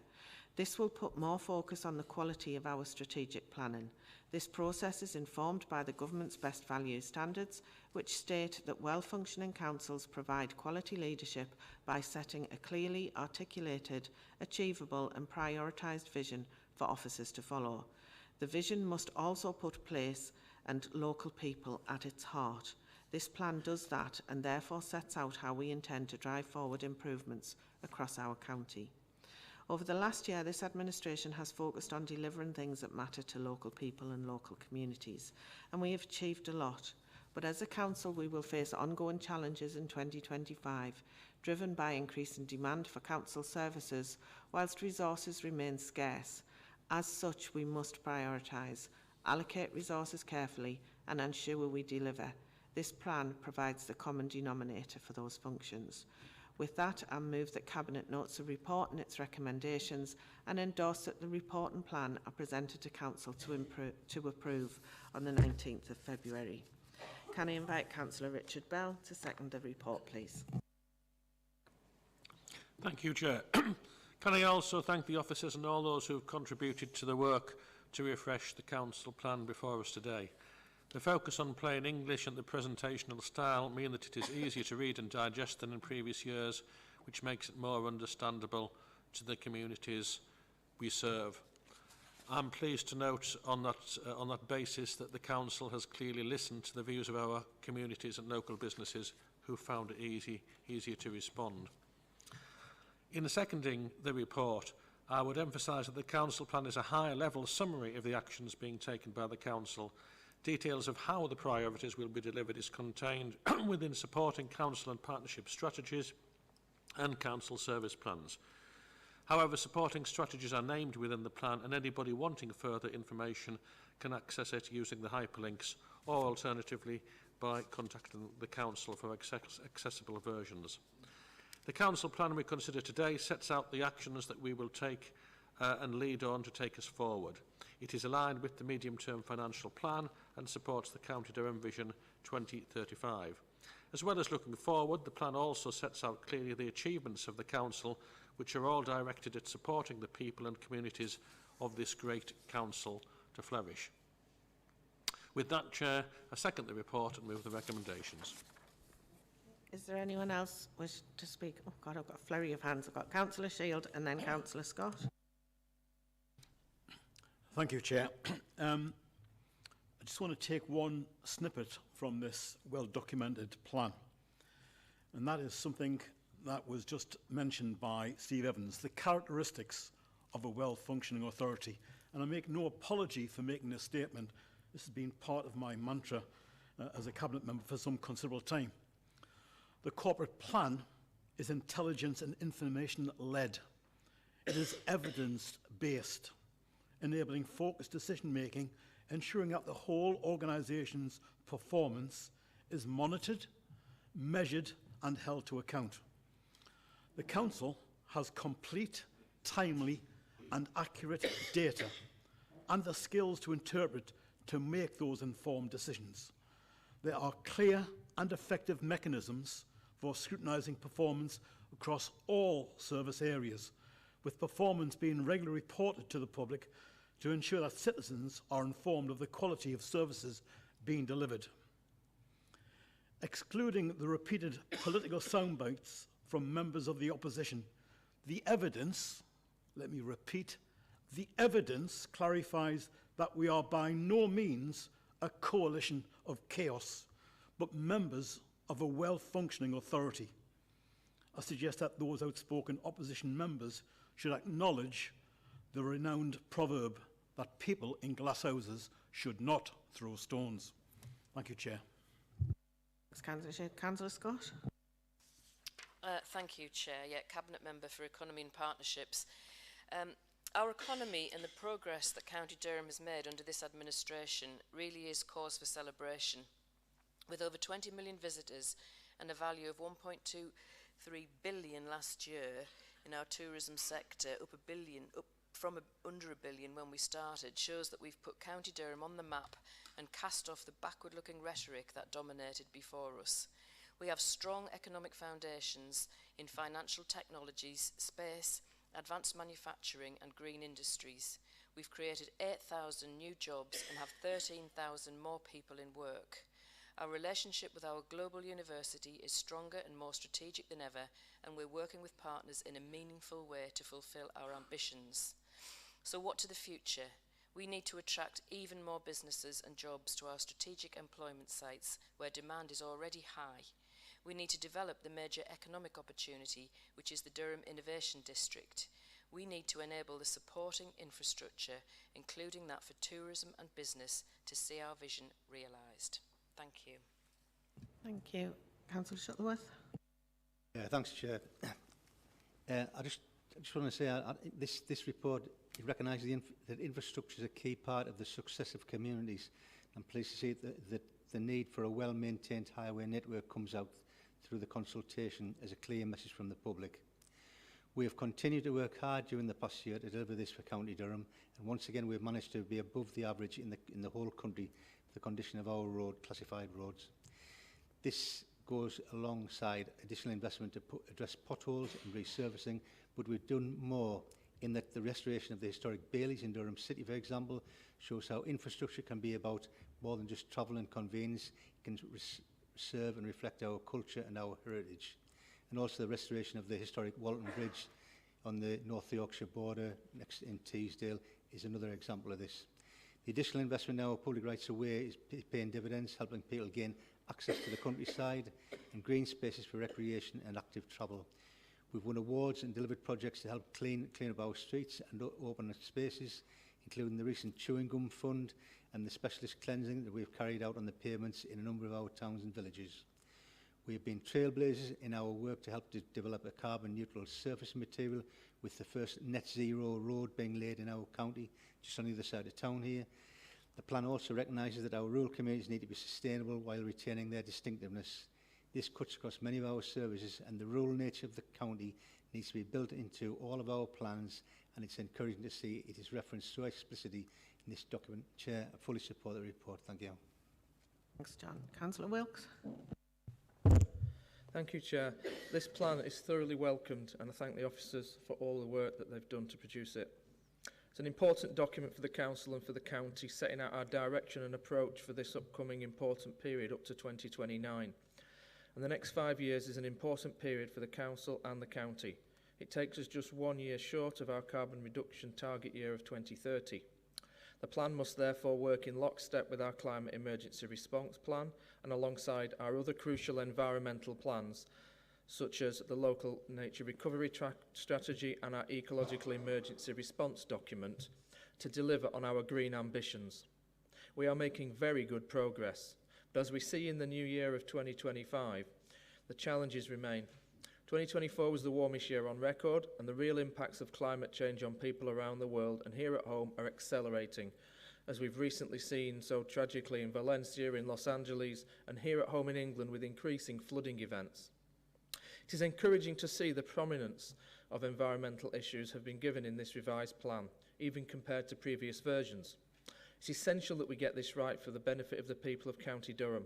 [SPEAKER 1] This will put more focus on the quality of our strategic planning. This process is informed by the Government's Best Value Standards, which state that well-functioning councils provide quality leadership by setting a clearly articulated, achievable and prioritised vision for officers to follow. The vision must also put place and local people at its heart. This plan does that and therefore sets out how we intend to drive forward improvements across our county. Over the last year, this administration has focused on delivering things that matter to local people and local communities, and we have achieved a lot. But as a council, we will face ongoing challenges in 2025, driven by increasing demand for council services, whilst resources remain scarce. As such, we must prioritise, allocate resources carefully and ensure we deliver. This plan provides the common denominator for those functions. With that, I move that Cabinet notes the report and its recommendations and endorse that the report and plan are presented to Council to approve on the 19th of February. Can I invite Councillor Richard Bell to second the report, please?
[SPEAKER 2] Thank you, Chair. Can I also thank the officers and all those who have contributed to the work to refresh the Council Plan before us today. The focus on plain English and the presentational style mean that it is easier to read and digest than in previous years, which makes it more understandable to the communities we serve. I'm pleased to note on that basis that the Council has clearly listened to the views of our communities and local businesses who found it easier to respond. In seconding the report, I would emphasise that the Council plan is a high-level summary of the actions being taken by the Council. Details of how the priorities will be delivered is contained within supporting Council and partnership strategies and Council service plans. However, supporting strategies are named within the plan, and anybody wanting further information can access it using the hyperlinks or alternatively by contacting the Council for accessible versions. The Council plan we consider today sets out the actions that we will take and lead on to take us forward. It is aligned with the medium-term financial plan and supports the County Durham Vision 2035. As well as looking forward, the plan also sets out clearly the achievements of the Council, which are all directed at supporting the people and communities of this great council to flourish. With that, Chair, I second the report and move the recommendations.
[SPEAKER 1] Is there anyone else wish to speak? Oh God, I've got a flurry of hands. I've got Councillor Shield and then Councillor Scott.
[SPEAKER 3] Thank you, Chair. I just want to take one snippet from this well-documented plan, and that is something that was just mentioned by Steve Evans, the characteristics of a well-functioning authority. And I make no apology for making this statement. This has been part of my mantra as a Cabinet member for some considerable time. The corporate plan is intelligence and information-led. It is evidence-based, enabling focused decision-making, ensuring that the whole organisation's performance is monitored, measured and held to account. The Council has complete, timely and accurate data and the skills to interpret to make those informed decisions. There are clear and effective mechanisms for scrutinising performance across all service areas, with performance being regularly reported to the public to ensure that citizens are informed of the quality of services being delivered. Excluding the repeated political soundbites from members of the opposition, the evidence, let me repeat, the evidence clarifies that we are by no means a coalition of chaos, but members of a well-functioning authority. I suggest that those outspoken opposition members should acknowledge the renowned proverb that people in glass houses should not throw stones. Thank you, Chair.
[SPEAKER 1] Councillor Scott.
[SPEAKER 12] Thank you, Chair. Yeah, Cabinet Member for Economy and Partnerships. Our economy and the progress that County Durham has made under this administration really is cause for celebration. With over 20 million visitors and a value of 1.23 billion last year in our tourism sector, up from under $1 billion when we started, shows that we've put County Durham on the map and cast off the backward-looking rhetoric that dominated before us. We have strong economic foundations in financial technologies, space, advanced manufacturing and green industries. We've created 8,000 new jobs and have 13,000 more people in work. Our relationship with our global university is stronger and more strategic than ever, and we're working with partners in a meaningful way to fulfil our ambitions. So what to the future? We need to attract even more businesses and jobs to our strategic employment sites where demand is already high. We need to develop the major economic opportunity, which is the Durham Innovation District. We need to enable the supporting infrastructure, including that for tourism and business, to see our vision realised. Thank you.
[SPEAKER 1] Thank you. Councillor Shuttleworth.
[SPEAKER 5] Thanks, Chair. I just want to say this report recognises that infrastructure is a key part of the success of communities. I'm pleased to see that the need for a well-maintained highway network comes out through the consultation as a clear message from the public. We have continued to work hard during the past year to deliver this for County Durham, and once again we've managed to be above the average in the whole country for the condition of our classified roads. This goes alongside additional investment to address potholes and resurfacing, but we've done more in that the restoration of the historic Baileys in Durham City, for example, shows how infrastructure can be about more than just travel and convenience. It can serve and reflect our culture and our heritage. and also the restoration of the historic Walton Bridge on the North Yorkshire border next in Teesdale is another example of this. The additional investment in our public rights of way is paying dividends, helping people gain access to the countryside and green spaces for recreation and active travel. We've won awards and delivered projects to help clean up our streets and open spaces, including the recent Chewing Gum Fund and the specialist cleansing that we've carried out on the pavements in a number of our towns and villages. We have been trailblazers in our work to help to develop a carbon-neutral surface material, with the first net zero road being laid in our county, just on the other side of town here. The plan also recognises that our rural communities need to be sustainable while retaining their distinctiveness. This cuts across many of our services, and the rural nature of the county needs to be built into all of our plans, and it's encouraging to see it is referenced so explicitly in this document. Chair, I fully support the report. Thank you.
[SPEAKER 1] Thanks, John. Councillor Wilkes.
[SPEAKER 6] Thank you, Chair. This plan is thoroughly welcomed, and I thank the officers for all the work that they've done to produce it. It's an important document for the Council and for the County, setting out our direction and approach for this upcoming important period up to 2029. And the next 5 years is an important period for the Council and the County. It takes us just 1 year short of our carbon reduction target year of 2030. The plan must therefore work in lockstep with our climate emergency response plan and alongside our other crucial environmental plans, such as the local nature recovery strategy and our ecological emergency response document, to deliver on our green ambitions. We are making very good progress, but as we see in the new year of 2025, the challenges remain. 2024 was the warmest year on record, and the real impacts of climate change on people around the world and here at home are accelerating, as we've recently seen so tragically in Valencia, in Los Angeles, and here at home in England with increasing flooding events. It is encouraging to see the prominence of environmental issues have been given in this revised plan, even compared to previous versions. It's essential that we get this right for the benefit of the people of County Durham.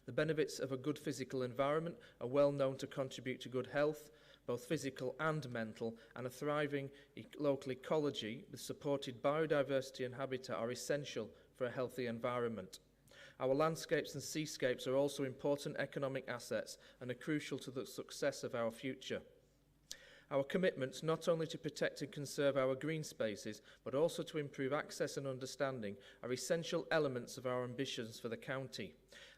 [SPEAKER 6] The benefits of a good physical environment are well known to contribute to good health, both physical and mental, and a thriving local ecology with supported biodiversity and habitat are essential for a healthy environment. Our landscapes and seascapes are also important economic assets and are crucial to the success of our future. Our commitments not only to protect and conserve our green spaces, but also to improve access and understanding are essential elements of our ambitions for the county.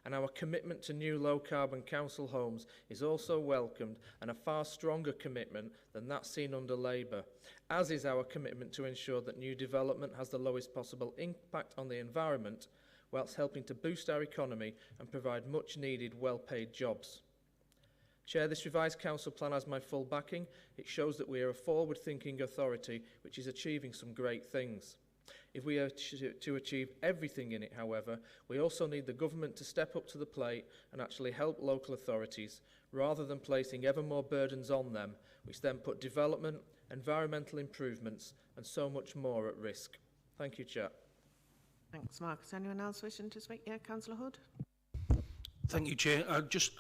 [SPEAKER 6] And our commitment to new low-carbon council homes is also welcomed, and a far stronger commitment than that seen under Labour, as is our commitment to ensure that new development has the lowest possible impact on the environment, whilst helping to boost our economy and provide much-needed, well-paid jobs. Chair, this revised council plan has my full backing. It shows that we are a forward-thinking authority which is achieving some great things. If we are to achieve everything in it, however, we also need the government to step up to the plate and actually help local authorities, rather than placing ever more burdens on them, which then put development, environmental improvements and so much more at risk. Thank you, Chair.
[SPEAKER 1] Thanks, Mark. Is anyone else wishing to speak? Yeah, Councillor Hood.
[SPEAKER 13] Thank you, Chair. Just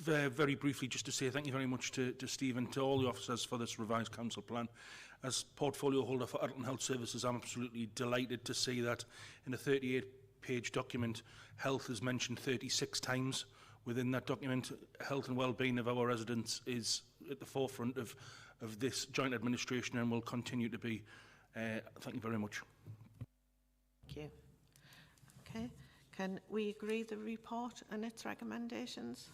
[SPEAKER 13] very briefly, just to say thank you very much to Steve and to all the officers for this revised council plan. As portfolio holder for Adult and Health Services, I'm absolutely delighted to see that in a 38-page document, health is mentioned 36 times. Within that document, health and well-being of our residents is at the forefront of this joint administration and will continue to be. Thank you very much.
[SPEAKER 1] Thank you. Okay. Can we agree the report and its recommendations?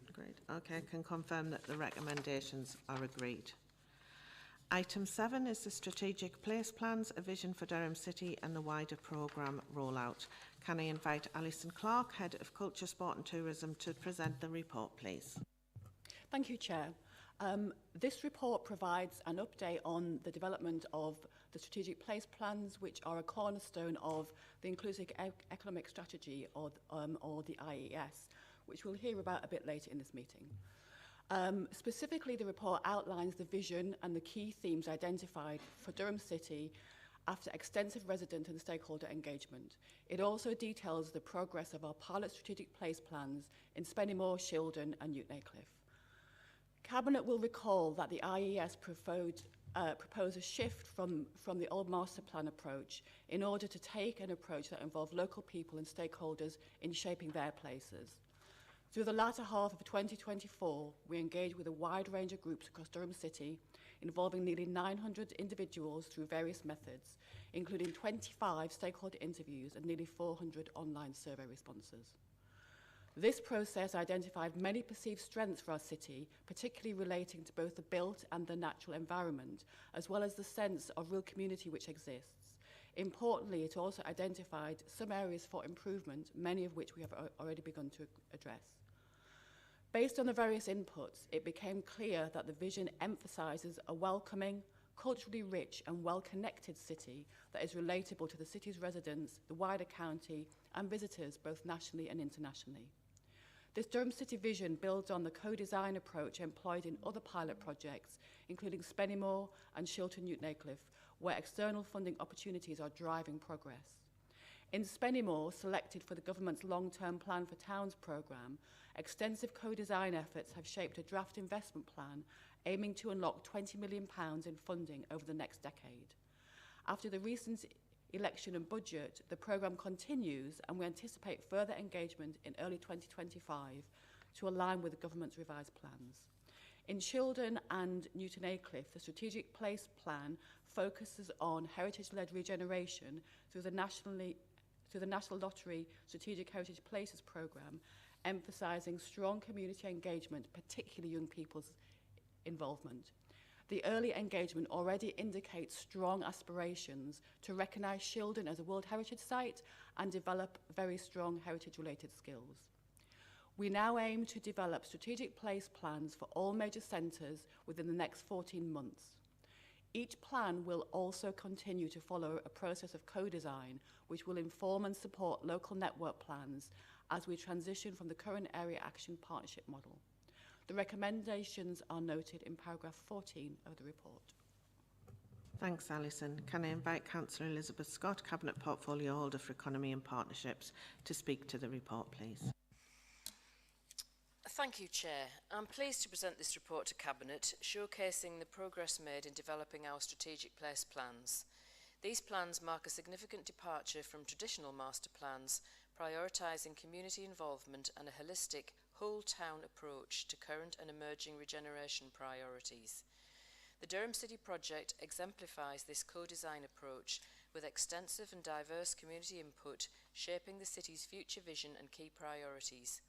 [SPEAKER 1] Agreed. Okay, I can confirm that the recommendations are agreed. Item 7 is the Strategic Place Plans, a vision for Durham City and the wider programme rollout. Can I invite Alison Clark, Head of Culture, Sport and Tourism, to present the report, please?
[SPEAKER 14] Thank you, Chair. This report provides an update on the development of the Strategic Place Plans, which are a cornerstone of the Inclusive Economic Strategy, or the IES, which we'll hear about a bit later in this meeting. Specifically, the report outlines the vision and the key themes identified for Durham City after extensive resident and stakeholder engagement. It also details the progress of our pilot strategic place plans in Spennymoor, Shildon and Newton Aycliffe. Cabinet will recall that the IES proposed a shift from the old master plan approach in order to take an approach that involved local people and stakeholders in shaping their places. Through the latter half of 2024, we engaged with a wide range of groups across Durham City, involving nearly 900 individuals through various methods, including 25 stakeholder interviews and nearly 400 online survey responses. This process identified many perceived strengths for our city, particularly relating to both the built and the natural environment, as well as the sense of real community which exists. Importantly, it also identified some areas for improvement, many of which we have already begun to address. Based on the various inputs, it became clear that the vision emphasises a welcoming, culturally rich and well-connected city that is relatable to the city's residents, the wider county and visitors both nationally and internationally. This Durham City vision builds on the co-design approach employed in other pilot projects, including Spennymoor and Shilton Newton Aycliffe, where external funding opportunities are driving progress. In Spennymoor, selected for the government's long-term Plan for Towns programme, extensive co-design efforts have shaped a draft investment plan aiming to unlock £20 million in funding over the next decade. After the recent election and budget, the programme continues and we anticipate further engagement in early 2025 to align with the government's revised plans. In Shildon and Newton Aycliffe, the strategic place plan focuses on heritage-led regeneration through the National Lottery Strategic Heritage Places programme, emphasising strong community engagement, particularly young people's involvement. The early engagement already indicates strong aspirations to recognise Shildon as a World Heritage Site and develop very strong heritage-related skills. We now aim to develop strategic place plans for all major centres within the next 14 months. Each plan will also continue to follow a process of co-design, which will inform and support local network plans as we transition from the current Area Action Partnership model. The recommendations are noted in paragraph 14 of the report.
[SPEAKER 1] Thanks, Alison. Can I invite Councillor Elizabeth Scott, Cabinet Portfolio Holder for Economy and Partnerships, to speak to the report, please?
[SPEAKER 12] Thank you, Chair. I'm pleased to present this report to Cabinet, showcasing the progress made in developing our strategic place plans. These plans mark a significant departure from traditional master plans, prioritising community involvement and a holistic, whole-town approach to current and emerging regeneration priorities. The Durham City project exemplifies this co-design approach with extensive and diverse community input, shaping the city's future vision and key priorities.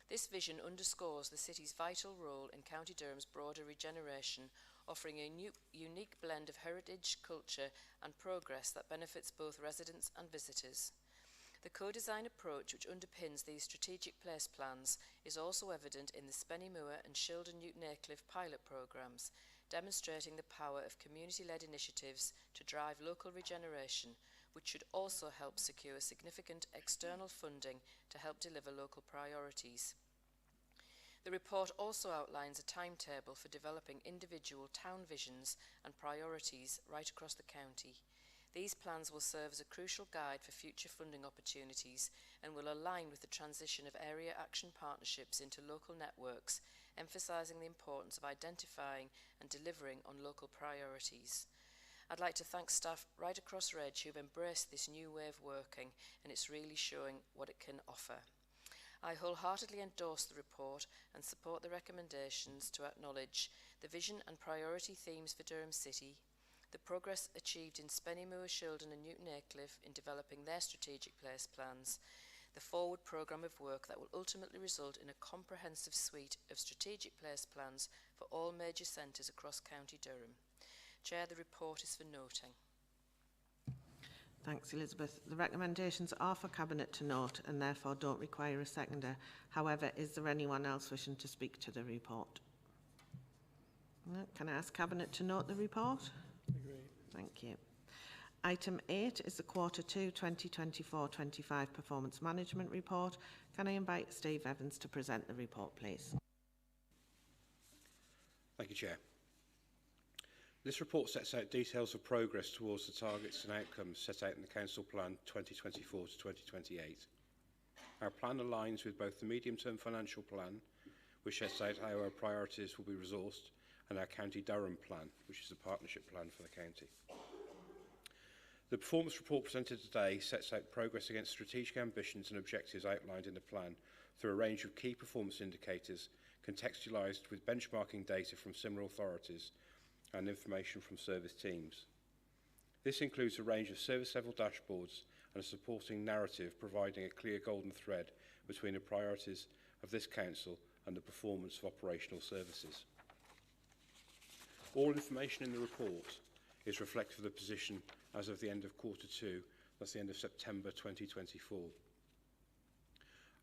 [SPEAKER 12] This vision underscores the city's vital role in County Durham's broader regeneration, offering a unique blend of heritage, culture and progress that benefits both residents and visitors. The co-design approach which underpins these strategic place plans is also evident in the Spennymoor and Shildon Newton Aycliffe pilot programmes, demonstrating the power of community-led initiatives to drive local regeneration, which should also help secure significant external funding to help deliver local priorities. The report also outlines a timetable for developing individual town visions and priorities right across the county. These plans will serve as a crucial guide for future funding opportunities and will align with the transition of area action partnerships into local networks, emphasising the importance of identifying and delivering on local priorities. I'd like to thank staff right across Reg who've embraced this new way of working, and it's really showing what it can offer. I wholeheartedly endorse the report and support the recommendations to acknowledge the vision and priority themes for Durham City, the progress achieved in Spennymoor, Shildon and Newton Aycliffe in developing their strategic place plans, the forward programme of work that will ultimately result in a comprehensive suite of strategic place plans for all major centres across County Durham. Chair, the report is for noting.
[SPEAKER 1] Thanks, Elizabeth. The recommendations are for Cabinet to note and therefore don't require a seconder. However, is there anyone else wishing to speak to the report? No. Can I ask Cabinet to note the report?
[SPEAKER 2] Agreed.
[SPEAKER 1] Thank you. Item 8 is the Q2 2024-25 Performance Management Report. Can I invite Steve Evans to present the report, please?
[SPEAKER 11] Thank you, Chair. This report sets out details of progress towards the targets and outcomes set out in the Council Plan 2024 to 2028. Our plan aligns with both the medium-term financial plan, which sets out how our priorities will be resourced, and our County Durham plan, which is a partnership plan for the county. The performance report presented today sets out progress against strategic ambitions and objectives outlined in the plan through a range of key performance indicators contextualised with benchmarking data from similar authorities and information from service teams. This includes a range of service level dashboards and a supporting narrative providing a clear golden thread between the priorities of this Council and the performance of operational services. All information in the report is reflective of the position as of the end of Q2, that's the end of September 2024.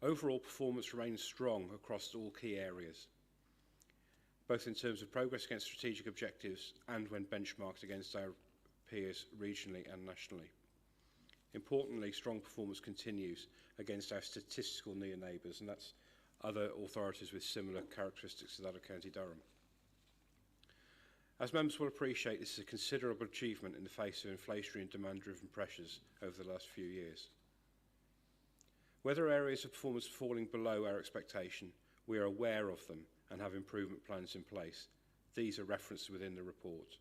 [SPEAKER 11] Overall performance remains strong across all key areas, both in terms of progress against strategic objectives and when benchmarked against our peers regionally and nationally. Importantly, strong performance continues against our statistical near neighbours, and that's other authorities with similar characteristics to that of County Durham. As members will appreciate, this is a considerable achievement in the face of inflationary and demand-driven pressures over the last few years. Whether areas of performance are falling below our expectation, we are aware of them and have improvement plans in place. These are referenced within the report.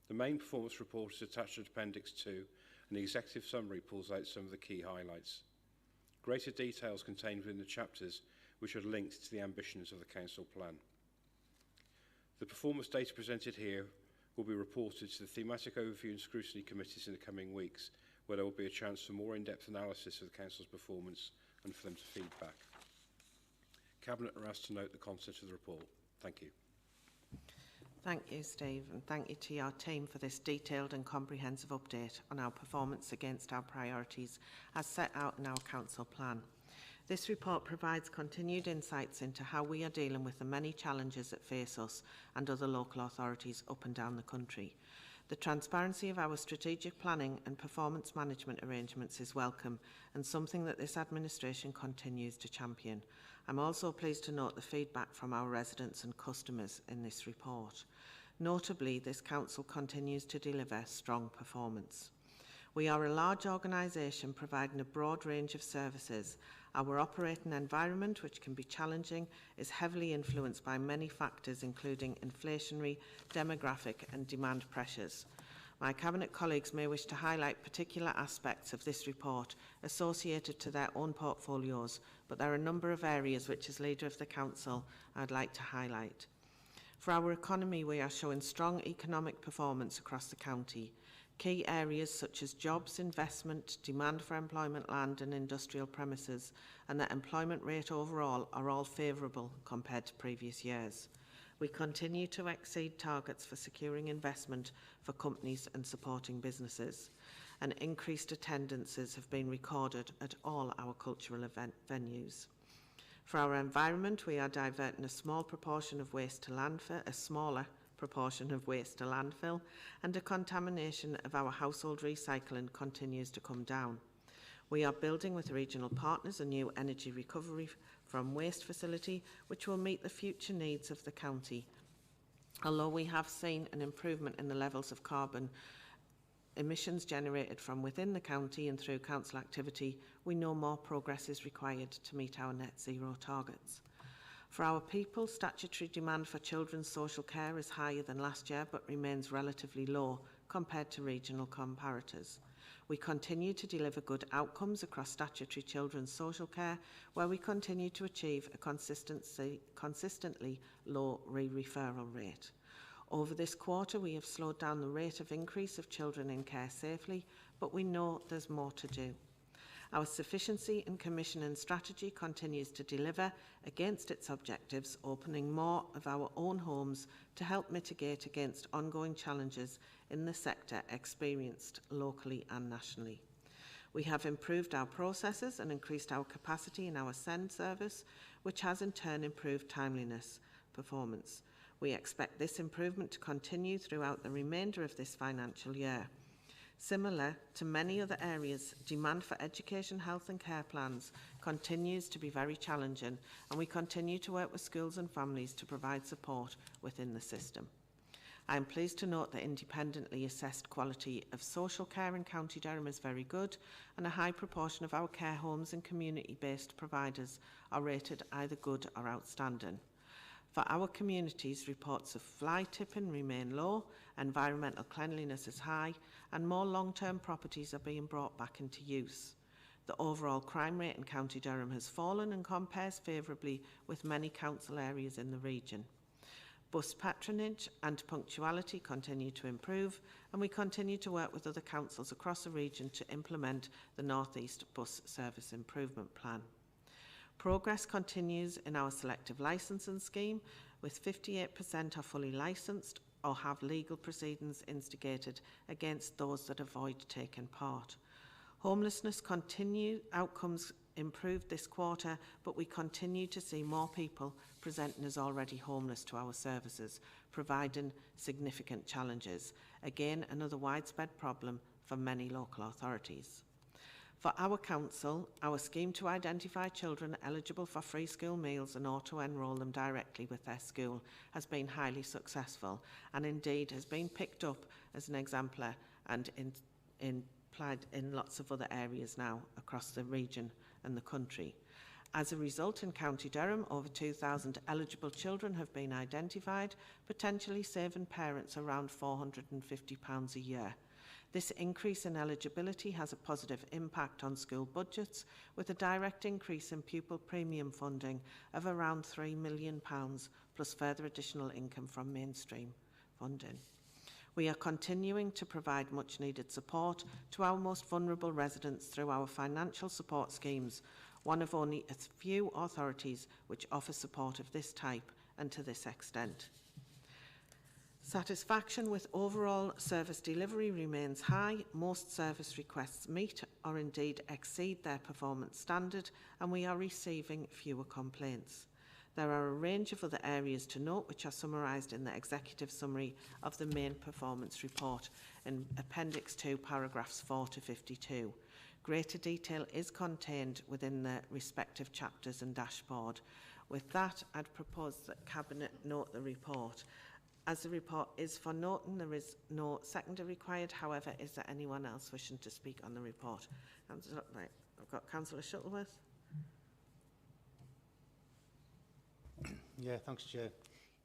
[SPEAKER 11] The main performance report is attached to Appendix 2, and the executive summary pulls out some of the key highlights. Greater details contained within the chapters which are linked to the ambitions of the Council plan. The performance data presented here will be reported to the thematic overview and scrutiny committees in the coming weeks, where there will be a chance for more in-depth analysis of the Council's performance and for them to feed back. Cabinet are asked to note the content of the report. Thank you.
[SPEAKER 1] Thank you, Steve, and thank you to your team for this detailed and comprehensive update on our performance against our priorities as set out in our Council plan. This report provides continued insights into how we are dealing with the many challenges that face us and other local authorities up and down the country. The transparency of our strategic planning and performance management arrangements is welcome and something that this administration continues to champion. I'm also pleased to note the feedback from our residents and customers in this report. Notably, this Council continues to deliver strong performance. We are a large organisation providing a broad range of services. Our operating environment, which can be challenging, is heavily influenced by many factors including inflationary, demographic and demand pressures. My Cabinet colleagues may wish to highlight particular aspects of this report associated to their own portfolios, but there are a number of areas which, as Leader of the Council, I'd like to highlight. For our economy, we are showing strong economic performance across the county. Key areas such as jobs, investment, demand for employment land and industrial premises, and the employment rate overall are all favourable compared to previous years. We continue to exceed targets for securing investment for companies and supporting businesses, and increased attendances have been recorded at all our cultural event venues. For our environment, we are diverting a smaller proportion of waste to landfill, and the contamination of our household recycling continues to come down. We are building with regional partners a new energy recovery from waste facility which will meet the future needs of the county. Although we have seen an improvement in the levels of carbon emissions generated from within the county and through council activity, we know more progress is required to meet our net zero targets. For our people, statutory demand for children's social care is higher than last year but remains relatively low compared to regional comparators. We continue to deliver good outcomes across statutory children's social care, where we continue to achieve a consistently low re-referral rate. Over this quarter, we have slowed down the rate of increase of children in care safely, but we know there's more to do. Our sufficiency and commissioning strategy continues to deliver against its objectives, opening more of our own homes to help mitigate against ongoing challenges in the sector experienced locally and nationally. We have improved our processes and increased our capacity in our SEND service, which has in turn improved timeliness performance. We expect this improvement to continue throughout the remainder of this financial year. Similar to many other areas, demand for education, health and care plans continues to be very challenging, and we continue to work with schools and families to provide support within the system. I am pleased to note that independently assessed quality of social care in County Durham is very good, and a high proportion of our care homes and community-based providers are rated either good or outstanding. For our communities, reports of fly tipping remain low, environmental cleanliness is high, and more long-term properties are being brought back into use. The overall crime rate in County Durham has fallen and compares favourably with many council areas in the region. Bus patronage and punctuality continue to improve, and we continue to work with other councils across the region to implement the North East Bus Service Improvement Plan. Progress continues in our selective licensing scheme, with 58% are fully licensed or have legal proceedings instigated against those that avoid taking part. Homelessness outcomes improved this quarter, but we continue to see more people presenting as already homeless to our services, providing significant challenges. Again, another widespread problem for many local authorities. For our council, our scheme to identify children eligible for free school meals and auto-enrol them directly with their school has been highly successful, and indeed has been picked up as an exemplar and applied in lots of other areas now across the region and the country. As a result, in County Durham, over 2,000 eligible children have been identified, potentially saving parents around £450 a year. This increase in eligibility has a positive impact on school budgets, with a direct increase in pupil premium funding of around £3 million, plus further additional income from mainstream funding. We are continuing to provide much needed support to our most vulnerable residents through our financial support schemes, one of only a few authorities which offer support of this type and to this extent. Satisfaction with overall service delivery remains high. Most service requests meet or indeed exceed their performance standard, and we are receiving fewer complaints. There are a range of other areas to note which are summarised in the executive summary of the main performance report in Appendix 2, paragraphs 4 to 52. Greater detail is contained within the respective chapters and dashboard. With that, I'd propose that Cabinet note the report. As the report is for noting, there is no seconder required. However, is there anyone else wishing to speak on the report? Right, I've got Councillor Shuttleworth.
[SPEAKER 5] Yeah, thanks, Chair.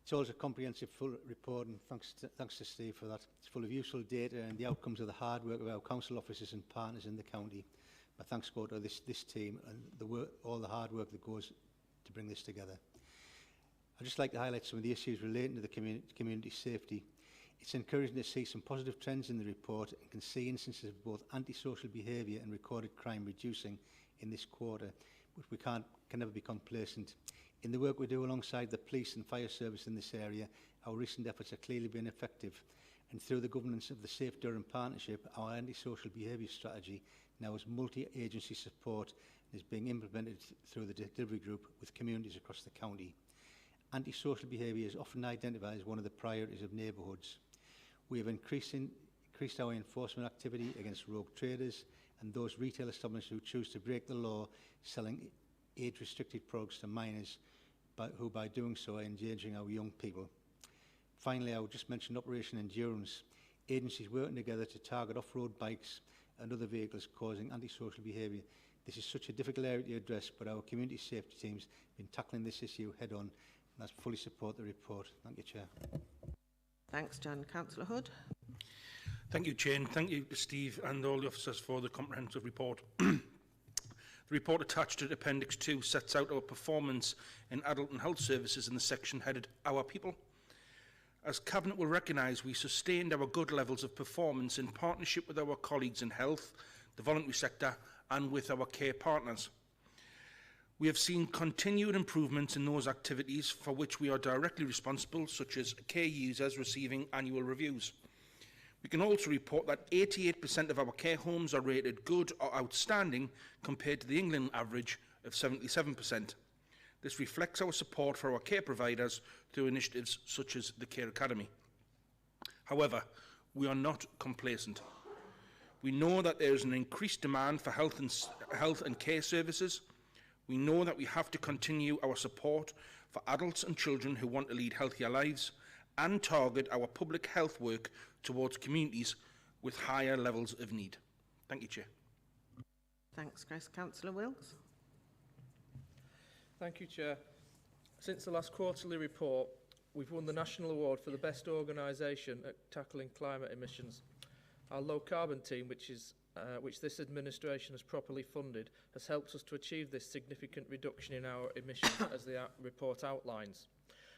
[SPEAKER 5] It's always a comprehensive full report, and thanks to Steve for that. It's full of useful data and the outcomes of the hard work of our council officers and partners in the county. My thanks go to this team and all the hard work that goes to bring this together. I'd just like to highlight some of the issues relating to the community safety. It's encouraging to see some positive trends in the report and can see instances of both antisocial behaviour and recorded crime reducing in this quarter, but we can never be complacent. In the work we do alongside the police and fire service in this area, our recent efforts have clearly been effective, and through the governance of the Safe Durham Partnership, our antisocial behaviour strategy now has multi-agency support and is being implemented through the delivery group with communities across the county. Antisocial behaviour is often identified as one of the priorities of neighbourhoods. We have increased our enforcement activity against rogue traders and those retail establishments who choose to break the law selling age-restricted products to minors, who by doing so are endangering our young people. Finally, I would just mention Operation Endurance, agencies working together to target off-road bikes and other vehicles causing antisocial behaviour. This is such a difficult area to address, but our community safety teams have been tackling this issue head-on, and I fully support the report. Thank you, Chair.
[SPEAKER 1] Thanks, John. Councillor Hood.
[SPEAKER 13] Thank you, Chair, and thank you to Steve and all the officers for the comprehensive report. The report attached to Appendix 2 sets out our performance in adult and health services in the section headed Our People. As Cabinet will recognise, we sustained our good levels of performance in partnership with our colleagues in health, the voluntary sector and with our care partners. We have seen continued improvements in those activities for which we are directly responsible, such as care users receiving annual reviews. We can also report that 88% of our care homes are rated good or outstanding compared to the England average of 77%. This reflects our support for our care providers through initiatives such as the Care Academy. However, we are not complacent. We know that there is an increased demand for health and care services. We know that we have to continue our support for adults and children who want to lead healthier lives and target our public health work towards communities with higher levels of need. Thank you, Chair.
[SPEAKER 1] Thanks, Chris. Councillor Wilkes.
[SPEAKER 6] Thank you, Chair. Since the last quarterly report, we've won the National Award for the Best Organisation at Tackling Climate Emissions. Our low carbon team, which is which this administration has properly funded, has helped us to achieve this significant reduction in our emissions as the report outlines.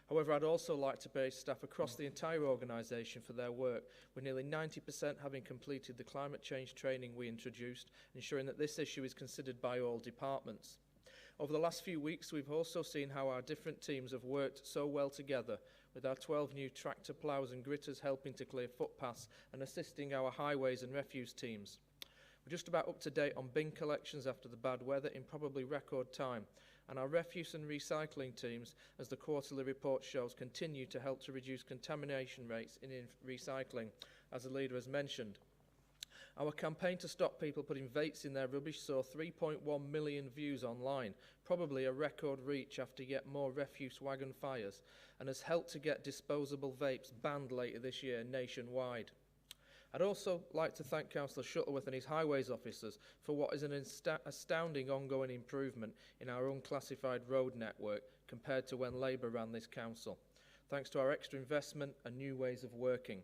[SPEAKER 6] However, I'd also like to praise staff across the entire organisation for their work, with nearly 90% having completed the climate change training we introduced, ensuring that this issue is considered by all departments. Over the last few weeks, we've also seen how our different teams have worked so well together, with our 12 new tractor ploughs and gritters helping to clear footpaths and assisting our highways and refuse teams. We're just about up to date on bin collections after the bad weather in probably record time, and our refuse and recycling teams, as the quarterly report shows, continue to help to reduce contamination rates in recycling, as the leader has mentioned. Our campaign to stop people putting vapes in their rubbish saw 3.1 million views online, probably a record reach after yet more refuse wagon fires, and has helped to get disposable vapes banned later this year nationwide. I'd also like to thank Councillor Shuttleworth and his highways officers for what is an astounding ongoing improvement in our unclassified road network compared to when Labour ran this council, thanks to our extra investment and new ways of working.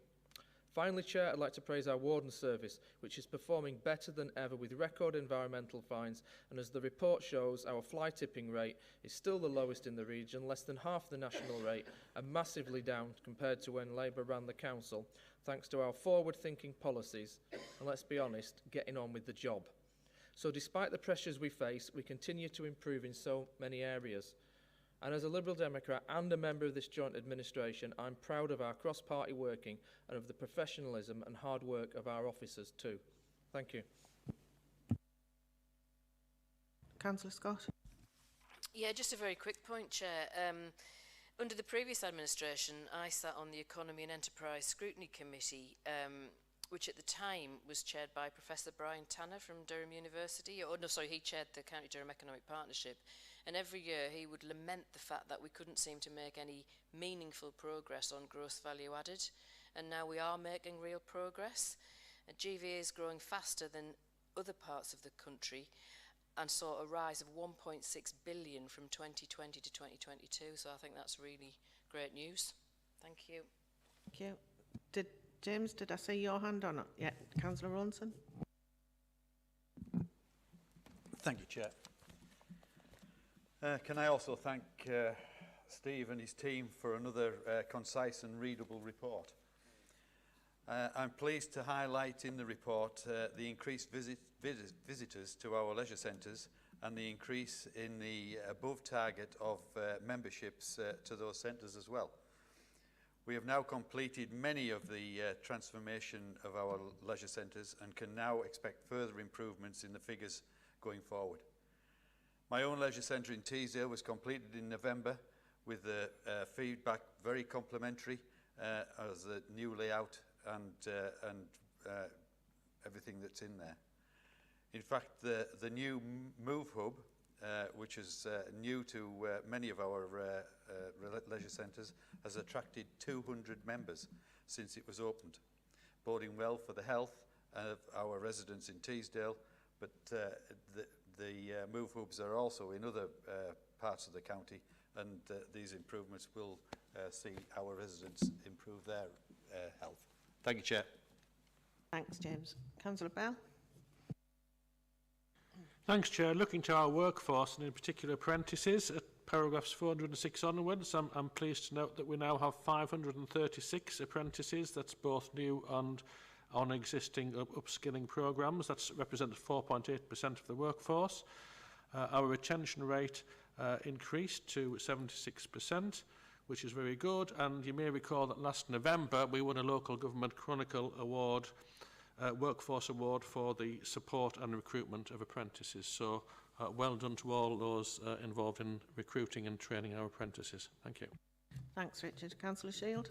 [SPEAKER 6] Finally, Chair, I'd like to praise our Warden Service, which is performing better than ever with record environmental fines, and as the report shows, our fly tipping rate is still the lowest in the region, less than half the national rate, and massively down compared to when Labour ran the council, thanks to our forward-thinking policies, and let's be honest, getting on with the job. So despite the pressures we face, we continue to improve in so many areas. And as a Liberal Democrat and a member of this joint administration, I'm proud of our cross-party working and of the professionalism and hard work of our officers too. Thank you.
[SPEAKER 1] Councillor Scott.
[SPEAKER 12] Yeah, just a very quick point, Chair. Under the previous administration, I sat on the Economy and Enterprise Scrutiny Committee, which at the time was chaired by Professor Brian Tanner from Durham University. He chaired the County Durham Economic Partnership. And every year he would lament the fact that we couldn't seem to make any meaningful progress on gross value added. And now we are making real progress. GVA is growing faster than other parts of the country and saw a rise of 1.6 billion from 2020 to 2022. So I think that's really great news. Thank you.
[SPEAKER 1] Thank you. James, did I see your hand on it? Yeah, Councillor Ronson.
[SPEAKER 15] Thank you, Chair. Can I also thank Steve and his team for another concise and readable report. I'm pleased to highlight in the report the increased visitors to our leisure centres and the increase in the above target of memberships to those centres as well. We have now completed many of the transformation of our leisure centres and can now expect further improvements in the figures going forward. My own leisure centre in Teesdale was completed in November with the feedback very complimentary as the new layout and everything that's in there. In fact, the new Move Hub, which is new to many of our leisure centres, has attracted 200 members since it was opened, boding well for the health of our residents in Teesdale, but the Move Hubs are also in other parts of the county, and these improvements will see our residents improve their health. Thank you, Chair.
[SPEAKER 1] Thanks, James. Councillor Bell.
[SPEAKER 2] Thanks, Chair. Looking to our workforce and in particular apprentices, at paragraphs 406 onwards, I'm pleased to note that we now have 536 apprentices. That's both new and on existing upskilling programmes. That's represented 4.8% of the workforce. Our retention rate increased to 76%, which is very good. And you may recall that last November we won a Local Government Chronicle Award, Workforce Award for the support and recruitment of apprentices. So well done to all those involved in recruiting and training our apprentices. Thank you.
[SPEAKER 1] Thanks, Richard. Councillor Shield.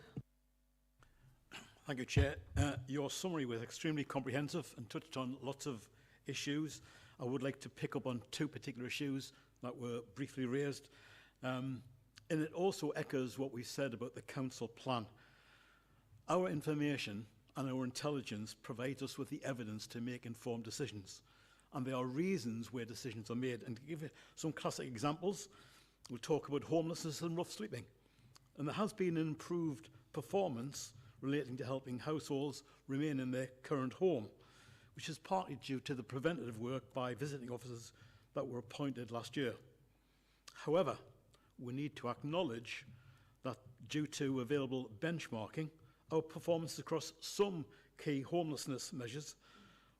[SPEAKER 3] Thank you, Chair. Your summary was extremely comprehensive and touched on lots of issues. I would like to pick up on two particular issues that were briefly raised. And it also echoes what we said about the council plan. Our information and our intelligence provides us with the evidence to make informed decisions. And there are reasons where decisions are made. And to give you some classic examples, we'll talk about homelessness and rough sleeping. And there has been an improved performance relating to helping households remain in their current home. which is partly due to the preventative work by visiting officers that were appointed last year. However, we need to acknowledge that due to available benchmarking, our performance across some key homelessness measures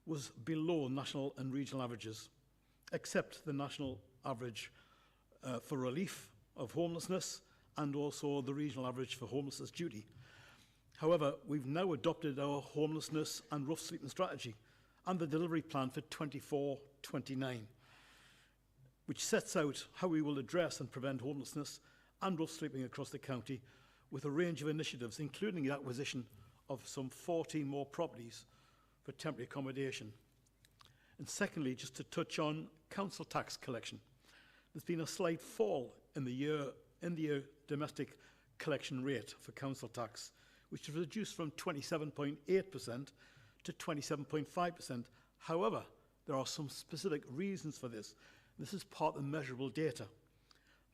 [SPEAKER 3] was below national and regional averages, except the national average for relief of homelessness and also the regional average for homelessness duty. However, we've now adopted our homelessness and rough sleeping strategy and the delivery plan for 24-29, which sets out how we will address and prevent homelessness and rough sleeping across the county with a range of initiatives, including the acquisition of some 14 more properties for temporary accommodation. And secondly, just to touch on council tax collection. There's been a slight fall in the year domestic collection rate for council tax, which has reduced from 27.8% to 27.5%. However, there are some specific reasons for this. This is part of the measurable data,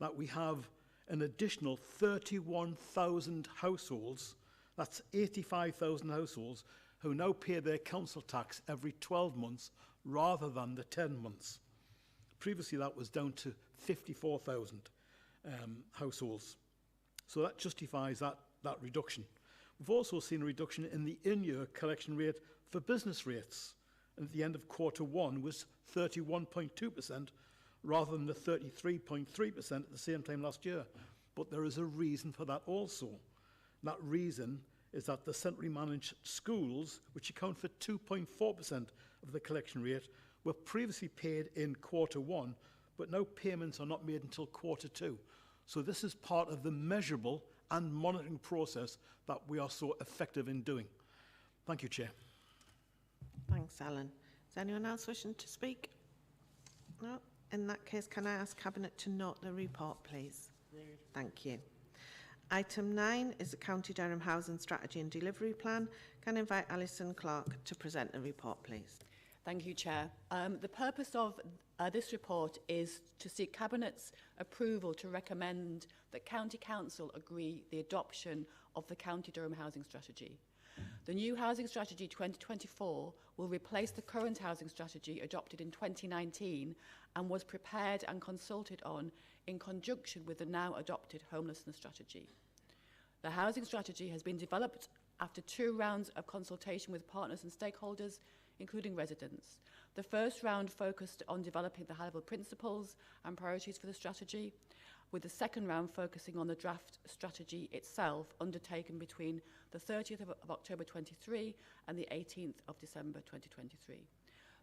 [SPEAKER 3] that we have an additional 31,000 households, that's 85,000 households, who now pay their council tax every 12 months rather than the 10 months. Previously, that was down to 54,000 households. So that justifies that reduction. We've also seen a reduction in the in-year collection rate for business rates. And at the end of Q1 was 31.2%, rather than the 33.3% at the same time last year. But there is a reason for that also. And that reason is that the centrally managed schools, which account for 2.4% of the collection rate, were previously paid in Q1, but now payments are not made until Q2. So this is part of the measurable and monitoring process that we are so effective in doing. Thank you, Chair.
[SPEAKER 1] Thanks, Alan. Is anyone else wishing to speak? No? In that case, can I ask Cabinet to note the report, please? Right. Thank you. Item 9 is the County Durham Housing Strategy and Delivery Plan. Can I invite Alison Clark to present the report, please?
[SPEAKER 14] Thank you, Chair. The purpose of this report is to seek Cabinet's approval to recommend that County Council agree the adoption of the County Durham Housing Strategy. The new Housing Strategy 2024 will replace the current housing strategy adopted in 2019 and was prepared and consulted on in conjunction with the now adopted homelessness strategy. The housing strategy has been developed after 2 rounds of consultation with partners and stakeholders, including residents. The first round focused on developing the high-level principles and priorities for the strategy, with the second round focusing on the draft strategy itself, undertaken between the 30th of October 23 and the 18th of December 2023.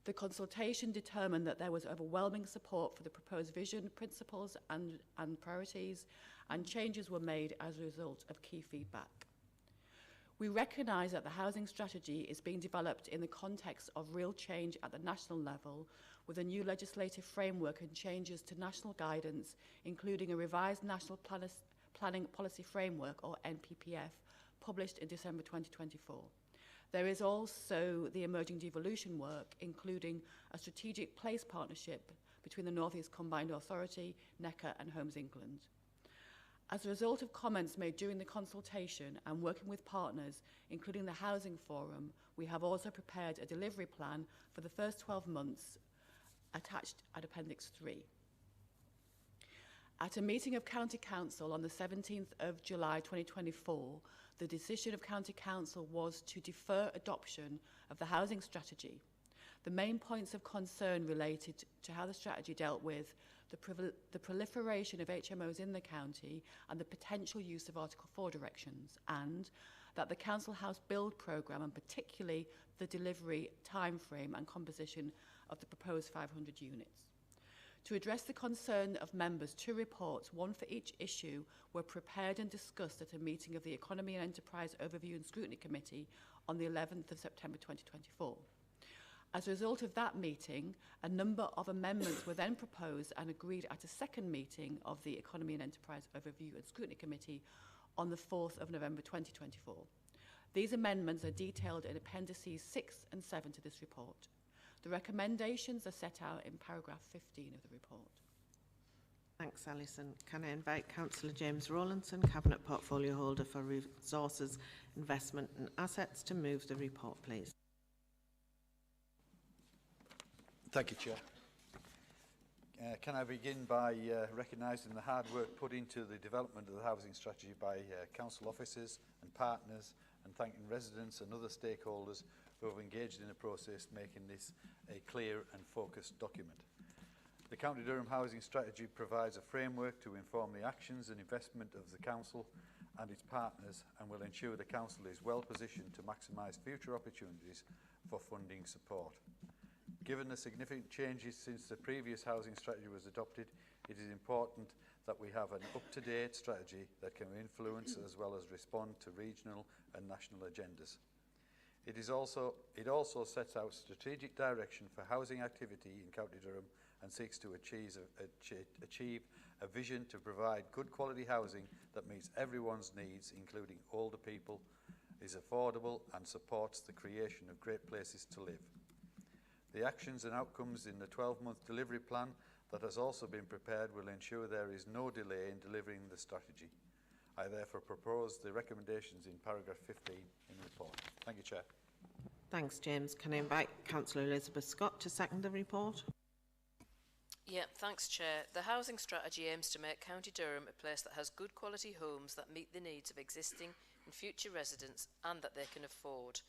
[SPEAKER 14] The consultation determined that there was overwhelming support for the proposed vision, principles and priorities, and changes were made as a result of key feedback. We recognise that the housing strategy is being developed in the context of real change at the national level, with a new legislative framework and changes to national guidance, including a revised National Planning Policy Framework, or NPPF, published in December 2024. There is also the emerging devolution work, including a strategic place partnership between the North East Combined Authority, NECA and Homes England. As a result of comments made during the consultation and working with partners, including the Housing Forum, we have also prepared a delivery plan for the first 12 months attached at Appendix 3. At a meeting of County Council on the 17th of July 2024, the decision of County Council was to defer adoption of the housing strategy. The main points of concern related to how the strategy dealt with the proliferation of HMOs in the county and the potential use of Article 4 directions, and that the Council House build programme, and particularly the delivery timeframe and composition of the proposed 500 units. To address the concern of members, 2 reports, one for each issue, were prepared and discussed at a meeting of the Economy and Enterprise Overview and Scrutiny Committee on the 11th of September 2024. As a result of that meeting, a number of amendments were then proposed and agreed at a second meeting of the Economy and Enterprise Overview and Scrutiny Committee on the 4th of November 2024. These amendments are detailed in Appendices 6 and 7 to this report. The recommendations are set out in paragraph 15 of the report.
[SPEAKER 1] Thanks, Alison. Can I invite Councillor James Rowlandson, Cabinet Portfolio Holder for Resources, Investment and Assets, to move the report, please?
[SPEAKER 15] Thank you, Chair. Can I begin by recognising the hard work put into the development of the housing strategy by council officers and partners, and thanking residents and other stakeholders who have engaged in the process, making this a clear and focused document. The County Durham Housing Strategy provides a framework to inform the actions and investment of the council and its partners, and will ensure the council is well positioned to maximise future opportunities for funding support. Given the significant changes since the previous housing strategy was adopted, it is important that we have an up-to-date strategy that can influence as well as respond to regional and national agendas. It also sets out strategic direction for housing activity in County Durham and seeks to achieve a vision to provide good quality housing that meets everyone's needs, including older people, is affordable and supports the creation of great places to live. The actions and outcomes in the 12-month delivery plan that has also been prepared will ensure there is no delay in delivering the strategy. I therefore propose the recommendations in paragraph 15 in the report. Thank you, Chair.
[SPEAKER 1] Thanks, James. Can I invite Councillor Elizabeth Scott to second the report?
[SPEAKER 12] Yeah, thanks, Chair. The housing strategy aims to make County Durham a place that has good quality homes that meet the needs of existing and future residents and that they can afford.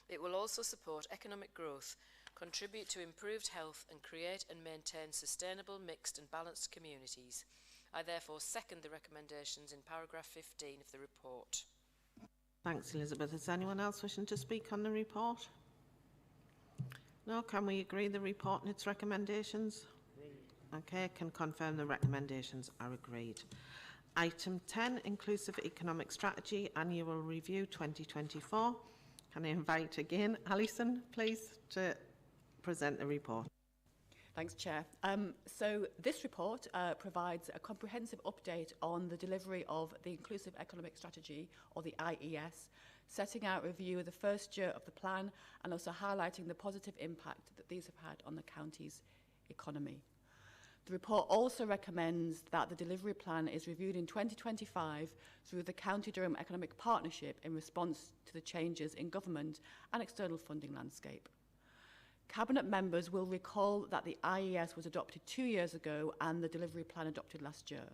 [SPEAKER 12] It will also support economic growth, contribute to improved health and create and maintain sustainable, mixed and balanced communities. I therefore second the recommendations in paragraph 15 of the report.
[SPEAKER 1] Thanks, Elizabeth. Is anyone else wishing to speak on the report? No? Can we agree the report and its recommendations? Okay, can confirm the recommendations are agreed. Item 10, Inclusive Economic Strategy, Annual Review 2024. Can I invite again Alison, please, to present the report?
[SPEAKER 14] Thanks, Chair. So this report provides a comprehensive update on the delivery of the Inclusive Economic Strategy, or the IES, setting out a review of the first year of the plan and also highlighting the positive impact that these have had on the county's economy. The report also recommends that the delivery plan is reviewed in 2025 through the County Durham Economic Partnership in response to the changes in government and external funding landscape. Cabinet members will recall that the IES was adopted 2 years ago and the delivery plan adopted last year.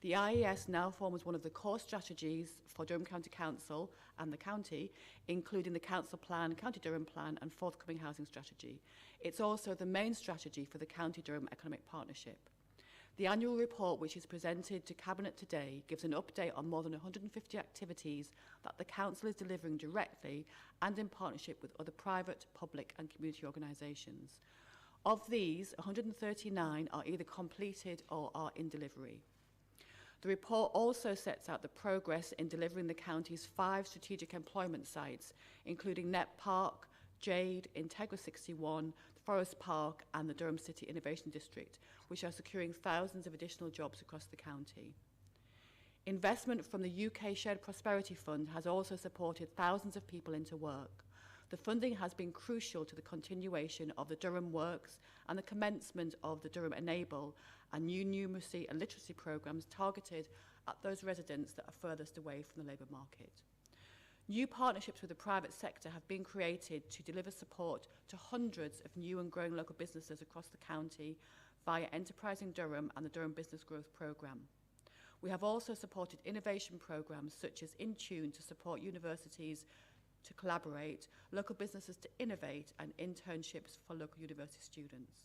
[SPEAKER 14] The IES now forms one of the core strategies for Durham County Council and the county, including the Council Plan, County Durham Plan and forthcoming housing strategy. It's also the main strategy for the County Durham Economic Partnership. The annual report, which is presented to Cabinet today, gives an update on more than 150 activities that the Council is delivering directly and in partnership with other private, public and community organisations. Of these, 139 are either completed or are in delivery. The report also sets out the progress in delivering the county's 5 strategic employment sites, including Net Park, Jade, Integra 61, Forest Park and the Durham City Innovation District, which are securing thousands of additional jobs across the county. Investment from the UK Shared Prosperity Fund has also supported thousands of people into work. The funding has been crucial to the continuation of the Durham Works and the commencement of the Durham Enable and new numeracy and literacy programmes targeted at those residents that are furthest away from the labour market. New partnerships with the private sector have been created to deliver support to hundreds of new and growing local businesses across the county via Enterprising Durham and the Durham Business Growth Programme. We have also supported innovation programmes such as InTune to support universities to collaborate, local businesses to innovate and internships for local university students.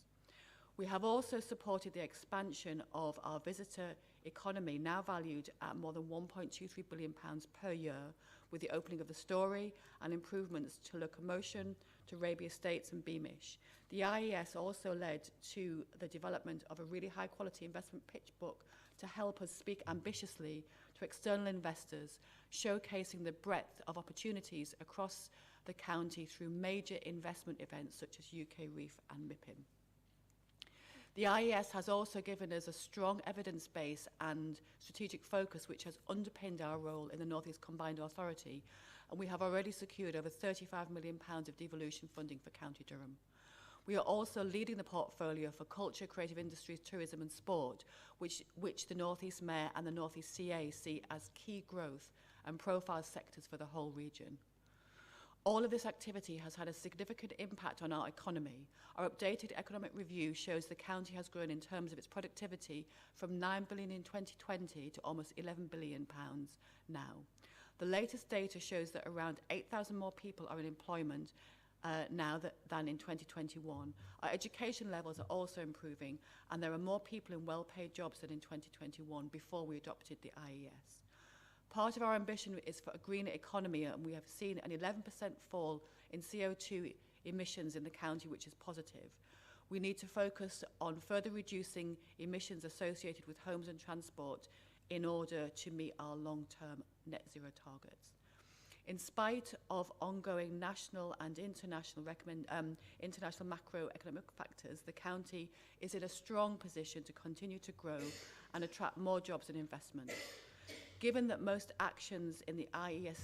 [SPEAKER 14] We have also supported the expansion of our visitor economy, now valued at more than £1.23 billion per year, with the opening of the Story and improvements to locomotion, to Raby Estates and Beamish. The IES also led to the development of a really high quality investment pitch book to help us speak ambitiously to external investors, showcasing the breadth of opportunities across the county through major investment events such as UK Reef and MIPIM. The IES has also given us a strong evidence base and strategic focus which has underpinned our role in the North East Combined Authority, and we have already secured over £35 million of devolution funding for County Durham. We are also leading the portfolio for culture, creative industries, tourism and sport, which the North East Mayor and the North East CA see as key growth and profile sectors for the whole region. All of this activity has had a significant impact on our economy. Our updated economic review shows the county has grown in terms of its productivity from 9 billion in 2020 to almost 11 billion pounds now. The latest data shows that around 8,000 more people are in employment now than in 2021. Our education levels are also improving, and there are more people in well-paid jobs than in 2021 before we adopted the IES. Part of our ambition is for a greener economy, and we have seen an 11% fall in CO2 emissions in the county, which is positive. We need to focus on further reducing emissions associated with homes and transport in order to meet our long-term net zero targets. In spite of ongoing national and international macroeconomic factors, the county is in a strong position to continue to grow and attract more jobs and investment. Given that most actions in the IES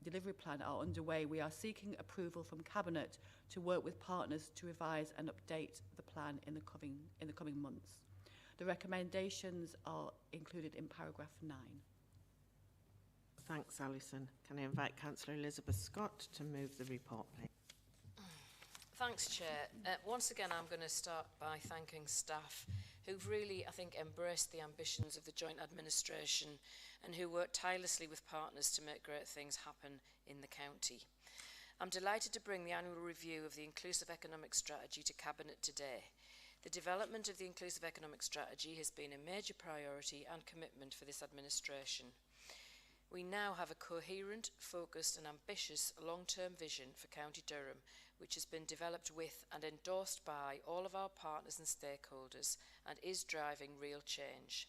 [SPEAKER 14] delivery plan are underway, we are seeking approval from Cabinet to work with partners to revise and update the plan in the coming months. The recommendations are included in paragraph 9.
[SPEAKER 1] Thanks, Alison. Can I invite Councillor Elizabeth Scott to move the report, please?
[SPEAKER 12] Thanks, Chair. Once again, I'm going to start by thanking staff who've really, I think, embraced the ambitions of the joint administration and who worked tirelessly with partners to make great things happen in the county. I'm delighted to bring the annual review of the Inclusive Economic Strategy to Cabinet today. The development of the Inclusive Economic Strategy has been a major priority and commitment for this administration. We now have a coherent, focused and ambitious long-term vision for County Durham, which has been developed with and endorsed by all of our partners and stakeholders and is driving real change.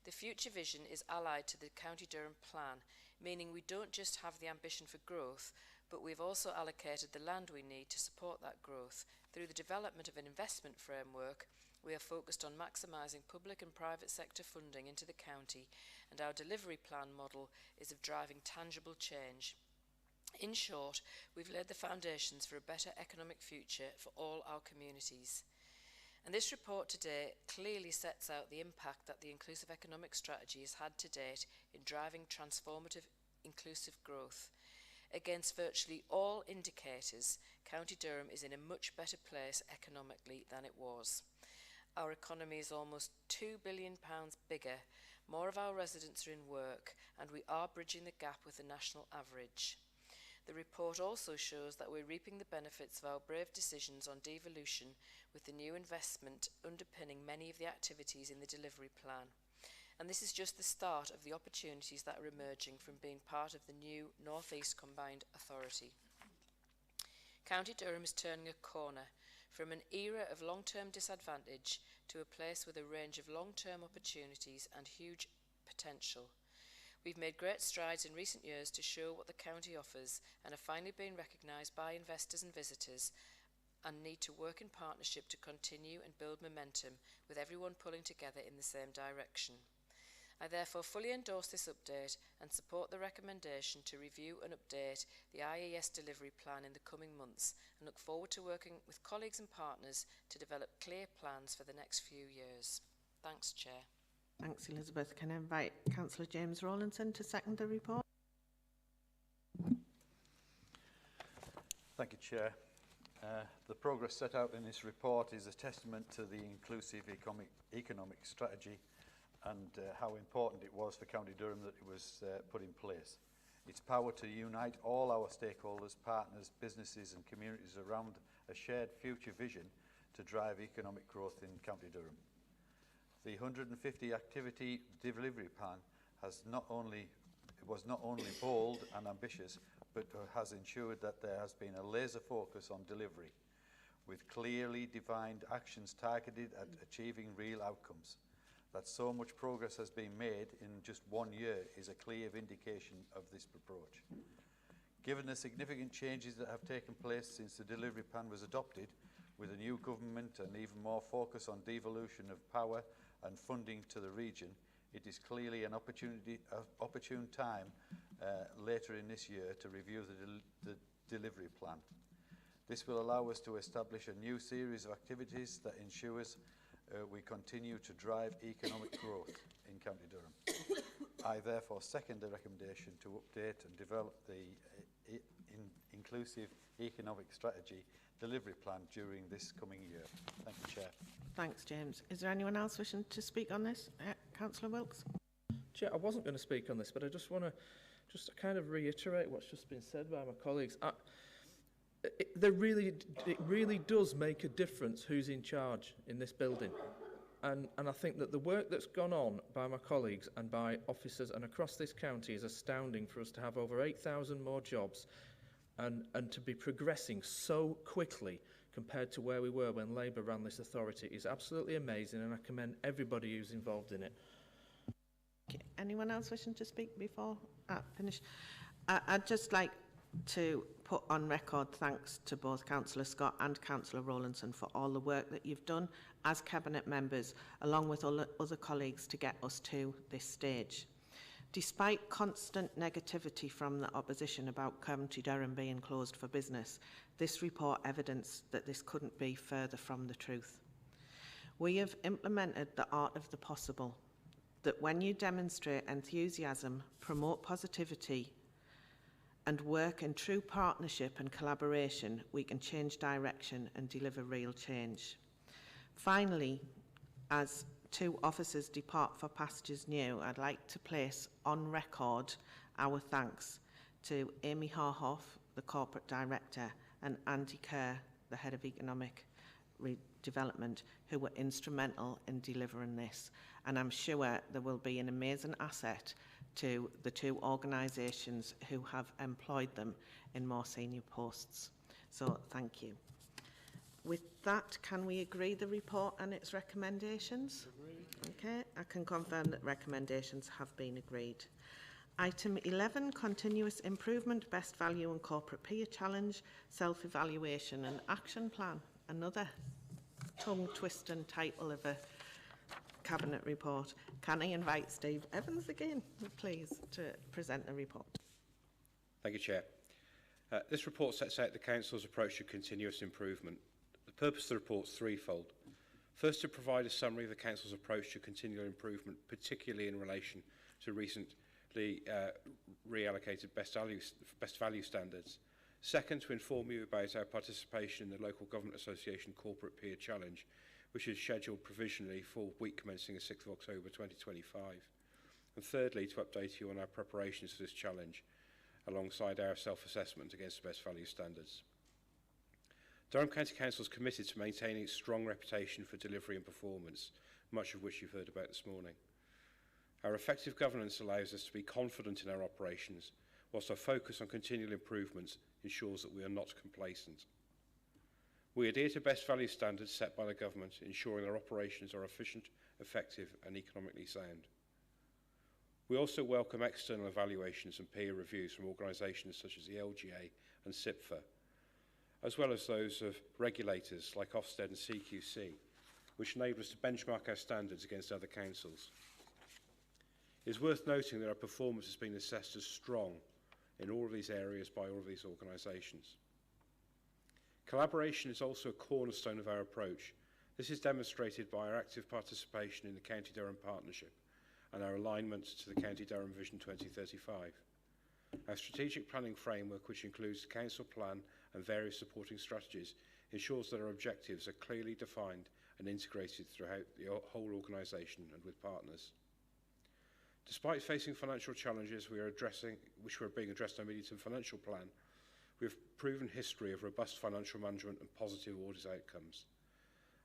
[SPEAKER 12] The future vision is allied to the County Durham plan, meaning we don't just have the ambition for growth, but we've also allocated the land we need to support that growth. Through the development of an investment framework, we are focused on maximising public and private sector funding into the county, and our delivery plan model is of driving tangible change. In short, we've laid the foundations for a better economic future for all our communities. And this report today clearly sets out the impact that the Inclusive Economic Strategy has had to date in driving transformative inclusive growth. Against virtually all indicators, County Durham is in a much better place economically than it was. Our economy is almost £2 billion bigger, more of our residents are in work, and we are bridging the gap with the national average. The report also shows that we're reaping the benefits of our brave decisions on devolution, with the new investment underpinning many of the activities in the delivery plan. And this is just the start of the opportunities that are emerging from being part of the new North East Combined Authority. County Durham is turning a corner from an era of long-term disadvantage to a place with a range of long-term opportunities and huge potential. We've made great strides in recent years to show what the county offers and are finally being recognised by investors and visitors, and need to work in partnership to continue and build momentum with everyone pulling together in the same direction. I therefore fully endorse this update and support the recommendation to review and update the IES delivery plan in the coming months, and look forward to working with colleagues and partners to develop clear plans for the next few years. Thanks, Chair.
[SPEAKER 1] Thanks, Elizabeth. Can I invite Councillor James Rawlinson to second the report?
[SPEAKER 15] Thank you, Chair. The progress set out in this report is a testament to the inclusive economic strategy and how important it was for County Durham that it was put in place. Its power to unite all our stakeholders, partners, businesses and communities around a shared future vision to drive economic growth in County Durham. The 150 activity delivery plan was not only bold and ambitious, but has ensured that there has been a laser focus on delivery, with clearly defined actions targeted at achieving real outcomes. That so much progress has been made in just 1 year is a clear indication of this approach. Given the significant changes that have taken place since the delivery plan was adopted, with a new government and even more focus on devolution of power and funding to the region, it is clearly an opportune time later in this year to review the delivery plan. This will allow us to establish a new series of activities that ensures we continue to drive economic growth in County Durham. I therefore second the recommendation to update and develop the Inclusive Economic Strategy Delivery Plan during this coming year. Thank you, Chair.
[SPEAKER 1] Thanks, James. Is there anyone else wishing to speak on this? Councillor Wilkes?
[SPEAKER 6] Chair, I wasn't going to speak on this, but I just want to kind of reiterate what's just been said by my colleagues. It really does make a difference who's in charge in this building. And I think that the work that's gone on by my colleagues and by officers and across this county is astounding for us to have over 8,000 more jobs and to be progressing so quickly compared to where we were when Labour ran this authority is absolutely amazing, and I commend everybody who's involved in it.
[SPEAKER 1] Okay. Anyone else wishing to speak before I finish? I'd just like to put on record thanks to both Councillor Scott and Councillor Rowlandson for all the work that you've done as Cabinet members, along with other colleagues, to get us to this stage. Despite constant negativity from the opposition about County Durham being closed for business, this report evidenced that this couldn't be further from the truth. We have implemented the art of the possible, that when you demonstrate enthusiasm, promote positivity, and work in true partnership and collaboration, we can change direction and deliver real change. Finally, as two officers depart for pastures new, I'd like to place on record our thanks to Amy Harhoff, the Corporate Director, and Andy Kerr, the Head of Economic Development, who were instrumental in delivering this. And I'm sure there will be an amazing asset to the two organisations who have employed them in more senior posts. So thank you. With that, can we agree the report and its recommendations? Okay, I can confirm that recommendations have been agreed. Item 11, Continuous Improvement, Best Value and Corporate Peer Challenge, Self-Evaluation and Action Plan. Another tongue-twisting title of a Cabinet report. Can I invite Steve Evans again, please, to present the report?
[SPEAKER 11] Thank you, Chair. This report sets out the Council's approach to continuous improvement. The purpose of the report is threefold. First, to provide a summary of the Council's approach to continual improvement, particularly in relation to recently reallocated best value standards. Second, to inform you about our participation in the Local Government Association Corporate Peer Challenge, which is scheduled provisionally for week commencing the 6th of October 2025. And thirdly, to update you on our preparations for this challenge, alongside our self-assessment against the best value standards. Durham County Council is committed to maintaining its strong reputation for delivery and performance, much of which you've heard about this morning. Our effective governance allows us to be confident in our operations, whilst our focus on continual improvements ensures that we are not complacent. We adhere to best value standards set by the government, ensuring our operations are efficient, effective and economically sound. We also welcome external evaluations and peer reviews from organisations such as the LGA and CIPFA, as well as those of regulators like Ofsted and CQC, which enable us to benchmark our standards against other councils. It is worth noting that our performance has been assessed as strong in all of these areas by all of these organisations. Collaboration is also a cornerstone of our approach. This is demonstrated by our active participation in the County Durham Partnership and our alignment to the County Durham Vision 2035. Our strategic planning framework, which includes the council plan and various supporting strategies, ensures that our objectives are clearly defined and integrated throughout the whole organisation and with partners. Despite facing financial challenges which are being addressed in our medium-term financial plan, we have a proven history of robust financial management and positive audit outcomes.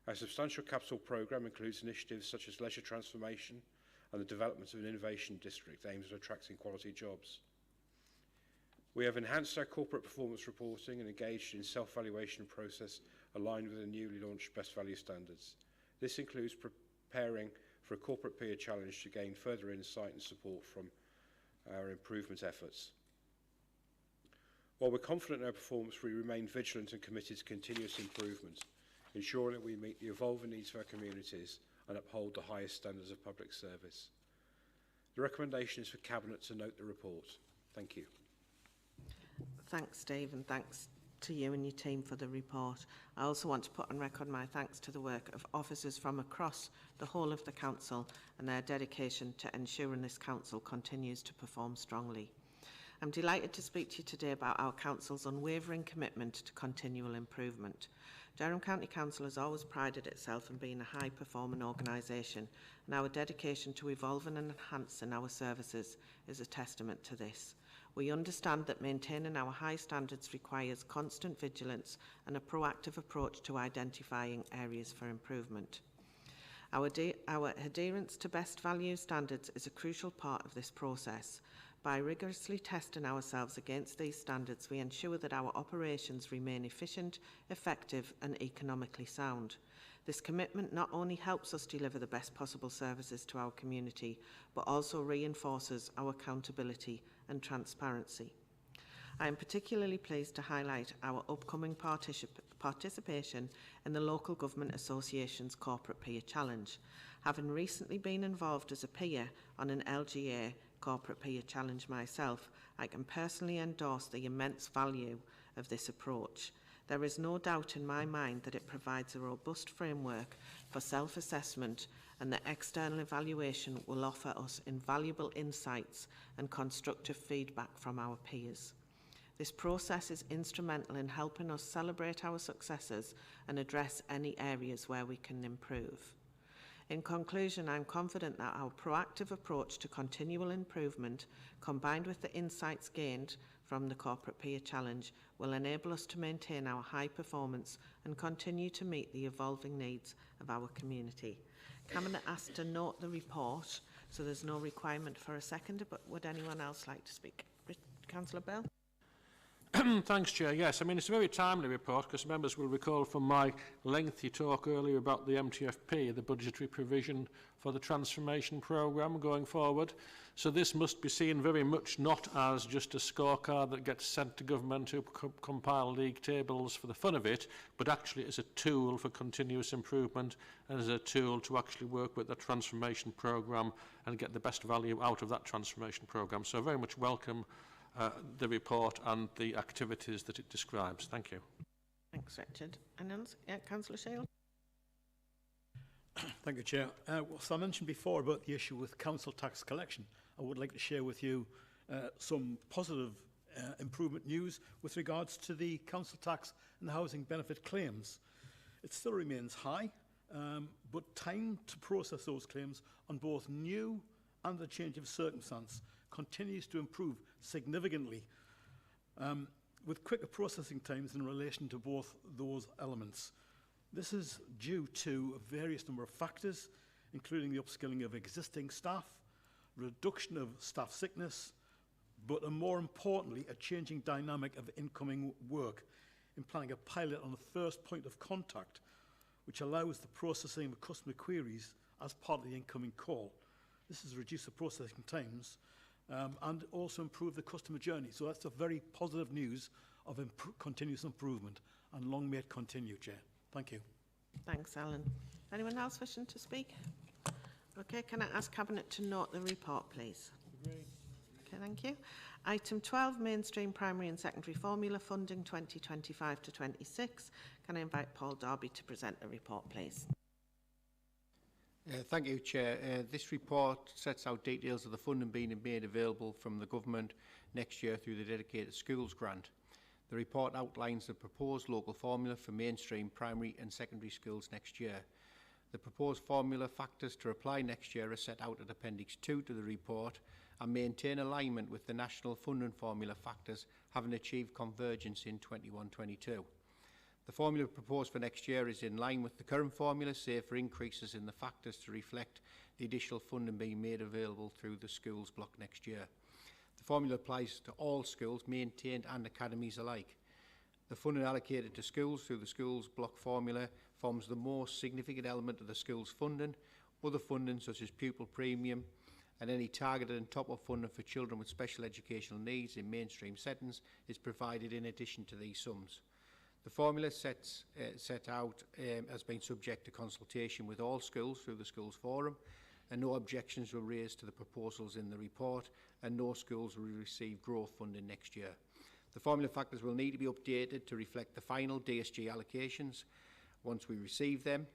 [SPEAKER 11] Our substantial capital programme includes initiatives such as leisure transformation and the development of an innovation district aimed at attracting quality jobs. We have enhanced our corporate performance reporting and engaged in self-evaluation process aligned with the newly launched best value standards. This includes preparing for a corporate peer challenge to gain further insight and support from our improvement efforts. While we're confident in our performance, we remain vigilant and committed to continuous improvement, ensuring that we meet the evolving needs of our communities and uphold the highest standards of public service. The recommendation is for Cabinet to note the report. Thank you.
[SPEAKER 1] Thanks, Dave, and thanks to you and your team for the report. I also want to put on record my thanks to the work of officers from across the whole of the Council and their dedication to ensuring this Council continues to perform strongly. I'm delighted to speak to you today about our Council's unwavering commitment to continual improvement. Durham County Council has always prided itself in being a high-performing organisation, and our dedication to evolving and enhancing our services is a testament to this. We understand that maintaining our high standards requires constant vigilance and a proactive approach to identifying areas for improvement. Our adherence to best value standards is a crucial part of this process. By rigorously testing ourselves against these standards, we ensure that our operations remain efficient, effective and economically sound. This commitment not only helps us deliver the best possible services to our community, but also reinforces our accountability and transparency. I am particularly pleased to highlight our upcoming participation in the Local Government Association's Corporate Peer Challenge. Having recently been involved as a peer on an LGA Corporate Peer Challenge myself, I can personally endorse the immense value of this approach. There is no doubt in my mind that it provides a robust framework for self-assessment, and the external evaluation will offer us invaluable insights and constructive feedback from our peers. This process is instrumental in helping us celebrate our successes and address any areas where we can improve. In conclusion, I am confident that our proactive approach to continual improvement, combined with the insights gained from the Corporate Peer Challenge, will enable us to maintain our high performance and continue to meet the evolving needs of our community. Cabinet asked to note the report, so there's no requirement for a seconder, but would anyone else like to speak? Councillor Bell?
[SPEAKER 2] Thanks, Chair. Yes, I mean, it's a very timely report because members will recall from my lengthy talk earlier about the MTFP, the budgetary provision for the transformation programme going forward. So this must be seen very much not as just a scorecard that gets sent to government to compile league tables for the fun of it, but actually as a tool for continuous improvement and as a tool to actually work with the transformation programme and get the best value out of that transformation programme. So I very much welcome the report and the activities that it describes. Thank you.
[SPEAKER 1] Thanks, Richard. And else? Yeah, Councillor Shale.
[SPEAKER 3] Thank you, Chair. So I mentioned before about the issue with council tax collection. I would like to share with you some positive improvement news with regards to the council tax and the housing benefit claims. It still remains high, but time to process those claims on both new and the change of circumstance continues to improve significantly, with quicker processing times in relation to both those elements. This is due to a various number of factors, including the upskilling of existing staff, reduction of staff sickness, but more importantly, a changing dynamic of incoming work, implying a pilot on the first point of contact, which allows the processing of customer queries as part of the incoming call. This has reduced the processing times and also improve the customer journey. So that's a very positive news of continuous improvement, and long may it continue, Chair. Thank you.
[SPEAKER 1] Thanks, Alan. Anyone else wishing to speak? Okay, can I ask Cabinet to note the report, please? Okay, thank you. Item 12, Mainstream Primary and Secondary Formula Funding 2025 to 26. Can I invite Paul Darby to present the report, please?
[SPEAKER 4] Thank you, Chair. This report sets out details of the funding being made available from the Government next year through the Dedicated Schools Grant. The report outlines the proposed local formula for mainstream primary and secondary schools next year. The proposed formula factors to apply next year are set out at Appendix 2 to the report and maintain alignment with the national funding formula factors, having achieved convergence in 21-22. The formula proposed for next year is in line with the current formula, save for increases in the factors to reflect the additional funding being made available through the schools block next year. The formula applies to all schools, maintained and academies alike. The funding allocated to schools through the schools block formula forms the most significant element of the schools funding. Other funding, such as pupil premium and any targeted and top-up funding for children with special educational needs in mainstream settings, is provided in addition to these sums. The formula set out has been subject to consultation with all schools through the Schools Forum, and no objections were raised to the proposals in the report, and no schools will receive growth funding next year. The formula factors will need to be updated to reflect the final DSG allocations once we receive them,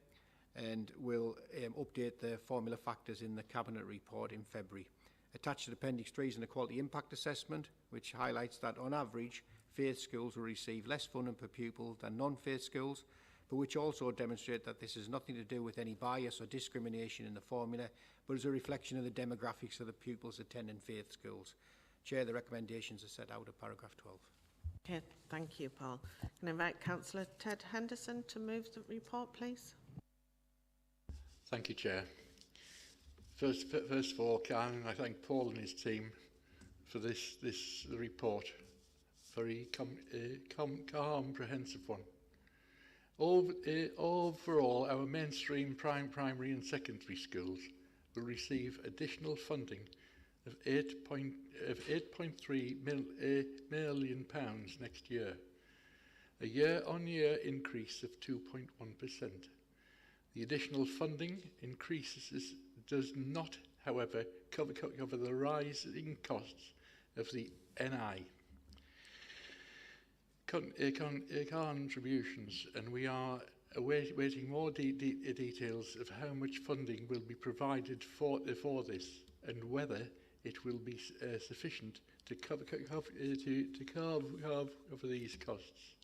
[SPEAKER 4] and we'll update the formula factors in the Cabinet report in February. Attached to Appendix 3 is an equality impact assessment, which highlights that on average, faith schools will receive less funding per pupil than non-faith schools, but which also demonstrate that this has nothing to do with any bias or discrimination in the formula, but is a reflection of the demographics of the pupils attending faith schools. Chair, the recommendations are set out at paragraph 12.
[SPEAKER 1] Okay, thank you, Paul. Can I invite Councillor Ted Henderson to move the report, please?
[SPEAKER 9] Thank you, Chair. First of all, can I thank Paul and his team for this report. Very comprehensive one. Overall, our mainstream primary and secondary schools will receive additional funding of £8.3 million next year, a year-on-year increase of 2.1%. The additional funding increases does not, however, cover the rising costs of the NI contributions, and we are awaiting more details of how much funding will be provided for this, and whether it will be sufficient to cover these costs.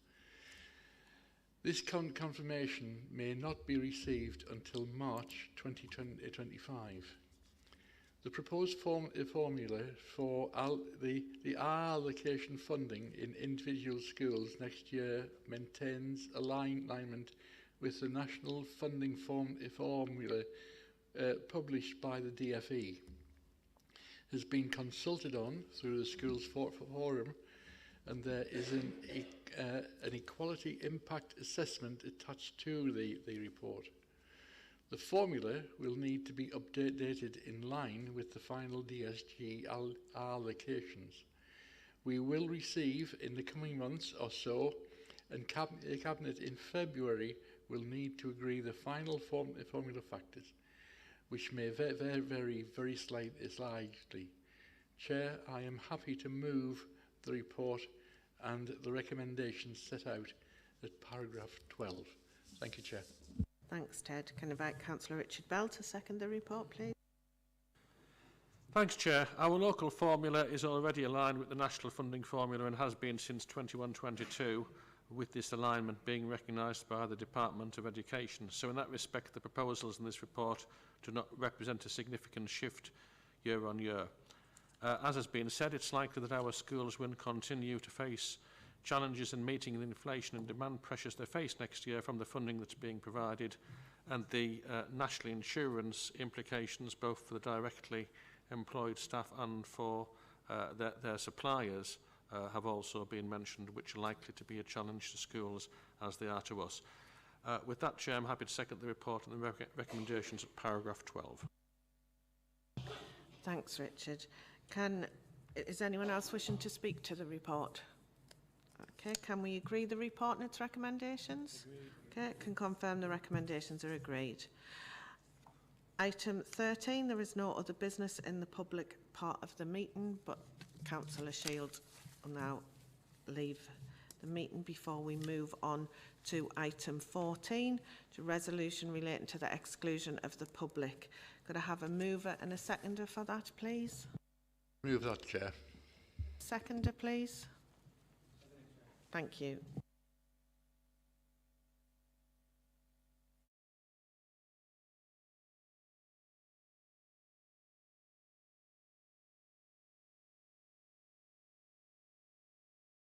[SPEAKER 9] This confirmation may not be received until March 2025. The proposed formula for the allocation funding in individual schools next year maintains alignment with the national funding formula published by the DFE, has been consulted on through the Schools Forum, and there is an equality impact assessment attached to the report. The formula will need to be updated in line with the final DSG allocations. We will receive in the coming months or so, and Cabinet in February will need to agree the final formula factors, which may vary very slightly. Chair, I am happy to move the report and the recommendations set out at paragraph 12. Thank you, Chair.
[SPEAKER 1] Thanks, Ted. Can I invite Councillor Richard Bell to second the report, please?
[SPEAKER 2] Thanks, Chair. Our local formula is already aligned with the national funding formula and has been since 21-22, with this alignment being recognised by the Department of Education. So in that respect, the proposals in this report do not represent a significant shift year on year. As has been said, it's likely that our schools will continue to face challenges in meeting the inflation and demand pressures they face next year from the funding that's being provided, and the national insurance implications both for the directly employed staff and for their suppliers have also been mentioned, which are likely to be a challenge to schools as they are to us. With that, Chair, I'm happy to second the report and the recommendations at paragraph 12.
[SPEAKER 1] Thanks, Richard. Is anyone else wishing to speak to the report? Okay, can we agree the report and its recommendations? Agreed. Okay, can confirm the recommendations are agreed. Item 13, there is no other business in the public part of the meeting, but Councillor Shield will now leave the meeting before we move on to item 14, to resolution relating to the exclusion of the public. Could I have a mover and a seconder for that, please?
[SPEAKER 9] Move that, Chair.
[SPEAKER 1] Seconder, please. Thank you.